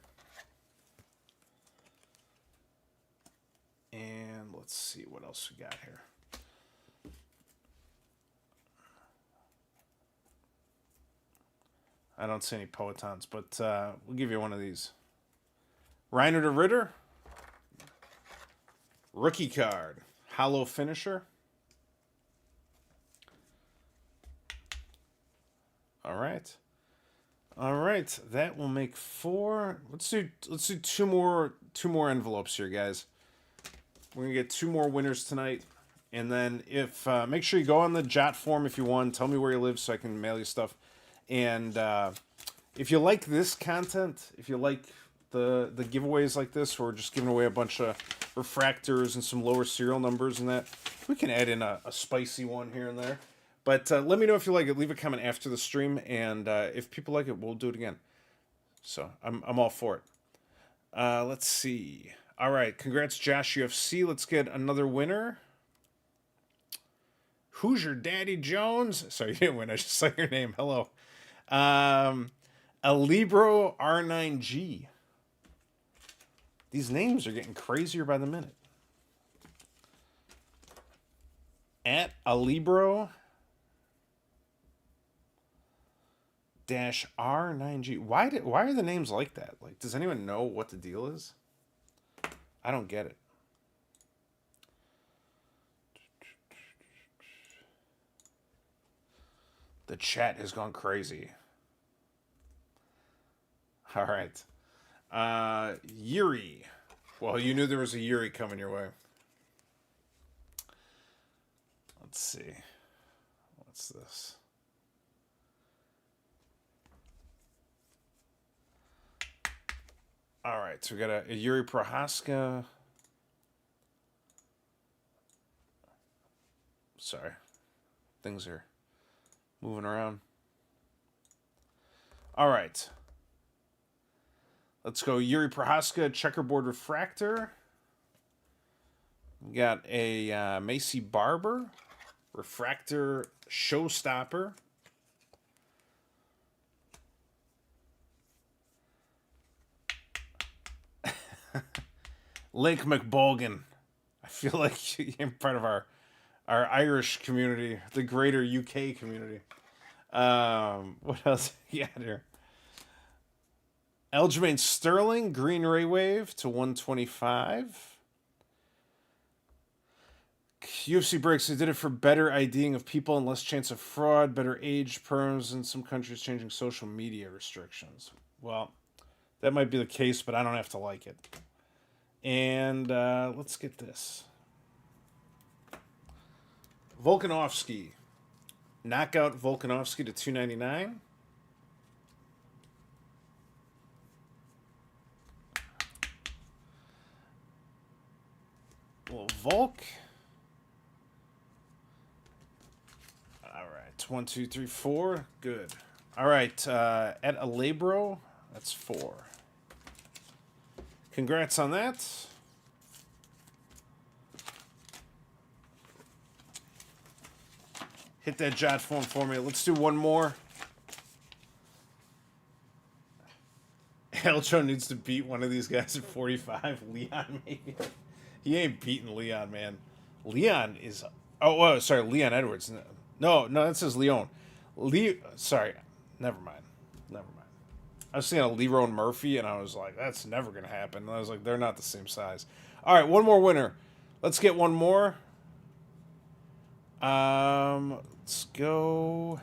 And let's see what else we got here. I don't see any Poetons, but we'll give you one of these. Reiner to Ritter. Rookie card. Hollow finisher. All right. All right. That will make 4. Let's do 2 more envelopes here, guys. We're gonna get 2 more winners tonight. And then if make sure you go on the Jot form if you won. Tell me where you live so I can mail you stuff. And if you like this content, if you like the giveaways like this, where we're just giving away a bunch of refractors and some lower serial numbers and that, we can add in a spicy one here and there. But let me know if you like it. Leave a comment after the stream, and if people like it, we'll do it again. So I'm all for it. Let's see. All right, congrats, Josh UFC. Let's get another winner. Who's your daddy, Jones? Sorry, you didn't win. I just saw your name. Hello. Alibro R9G. These names are getting crazier by the minute. At Alibro -R9G. Why are the names like that? Like, does anyone know what the deal is? I don't get it. The chat has gone crazy. All right. Yuri. Well, you knew there was a Yuri coming your way. Let's see. What's this? All right, so we got a Yuri Prohaska. Sorry. Things are moving around. All right. Let's go Yuri Prohaska, Checkerboard Refractor. We got a Macy Barber, Refractor Showstopper. Lake McBolgan. I feel like you're part of our Irish community, the greater UK community. What else you got here? Aljamain Sterling, Green Ray Wave to 125. UFC breaks. They did it for better IDing of people and less chance of fraud, better age perms, and some countries changing social media restrictions. Well, that might be the case, but I don't have to like it. And let's get this. Volkanovski. Knockout Volkanovski to 299. Little Volk. All right. 1, 2, 3, 4. Good. All right. At Alebro, that's 4. Congrats on that. Hit that jot form for me. Let's do one more. Elcho needs to beat one of these guys at 45. Leon, maybe. He ain't beating Leon, man. Leon is... Oh, sorry, Leon Edwards. No, that says Leon. Sorry, never mind. I was thinking of Lerone Murphy, and I was like, that's never going to happen. And I was like, they're not the same size. All right, one more winner. Let's get one more. Let's go...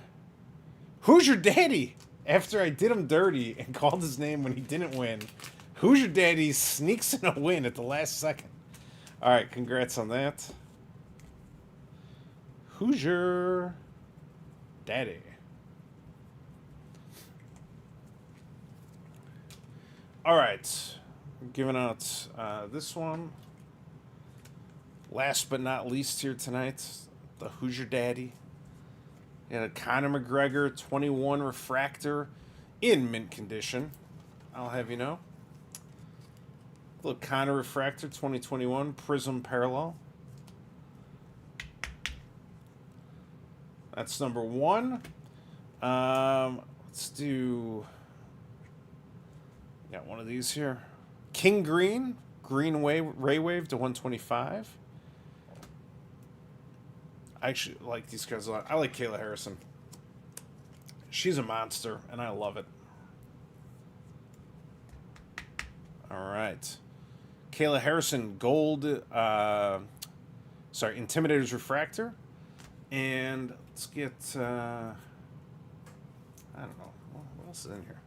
Who's your daddy? After I did him dirty and called his name when he didn't win, Who's your daddy sneaks in a win at the last second. All right, congrats on that. Who's your daddy? All right, I'm giving out this one. Last but not least here tonight, the Who's Your Daddy? And a Conor McGregor 21 Refractor in mint condition. I'll have you know. Little Conor Refractor 2021 Prism Parallel. That's number 1. Let's do... Got one of these here. King Green. Green Ray Wave to 125. I actually like these guys a lot. I like Kayla Harrison. She's a monster, and I love it. All right. Kayla Harrison, gold, Intimidator's Refractor. And let's get, I don't know. What else is in here?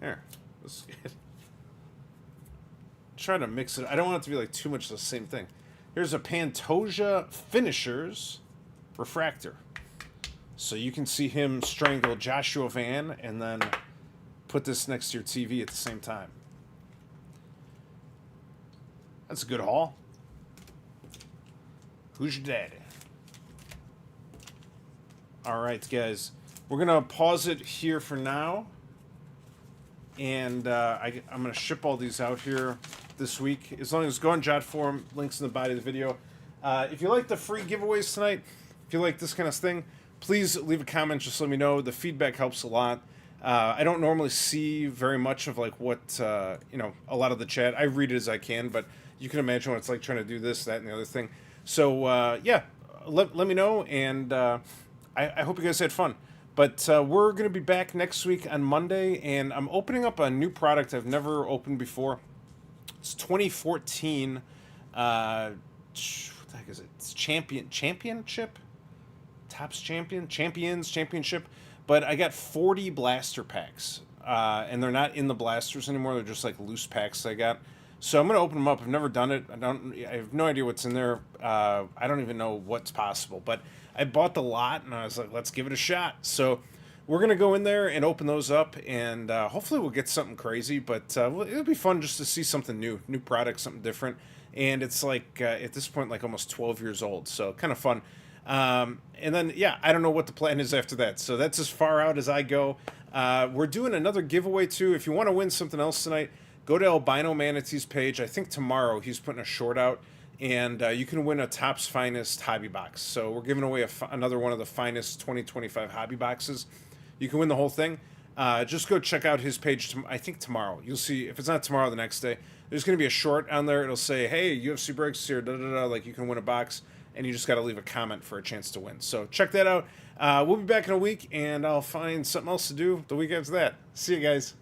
Here. Let's get... Try to mix it. I don't want it to be like too much of the same thing. Here's a Pantoja Finishers Refractor. So you can see him strangle Joshua Van and then put this next to your TV at the same time. That's a good haul. Who's your daddy? All right, guys. We're going to pause it here for now. And I'm going to ship all these out here this week. As long as go on Jot Forum, links in the body of the video. If you like the free giveaways tonight, if you like this kind of thing, please leave a comment. Just let me know. The feedback helps a lot. I don't normally see very much of like what, a lot of the chat. I read it as I can, but you can imagine what it's like trying to do this, that, and the other thing. So, yeah, let me know, and I hope you guys had fun. But we're going to be back next week on Monday, and I'm opening up a new product I've never opened before. It's 2014, what the heck is it? It's Championship? Topps Championship. But I got 40 blaster packs, and they're not in the blasters anymore. They're just like loose packs I got. So I'm going to open them up. I've never done it. I have no idea what's in there. I don't even know what's possible, but I bought the lot, and I was like, let's give it a shot. So we're going to go in there and open those up, and hopefully we'll get something crazy, but it'll be fun just to see something new product, something different. And it's like, at this point, like almost 12 years old, so kind of fun. And then, yeah, I don't know what the plan is after that, so that's as far out as I go. We're doing another giveaway, too. If you want to win something else tonight, go to Albino Manatee's page. I think tomorrow he's putting a short out. and you can win a Topps Finest hobby box. So we're giving away another one of the Finest 2025 hobby boxes. You can win the whole thing. Just go check out his page, I think tomorrow. You'll see, if it's not tomorrow, the next day. There's going to be a short on there. It'll say, hey, UFC Breaks here, da-da-da, like you can win a box, and you just got to leave a comment for a chance to win. So check that out. We'll be back in a week, and I'll find something else to do the week after that. See you guys.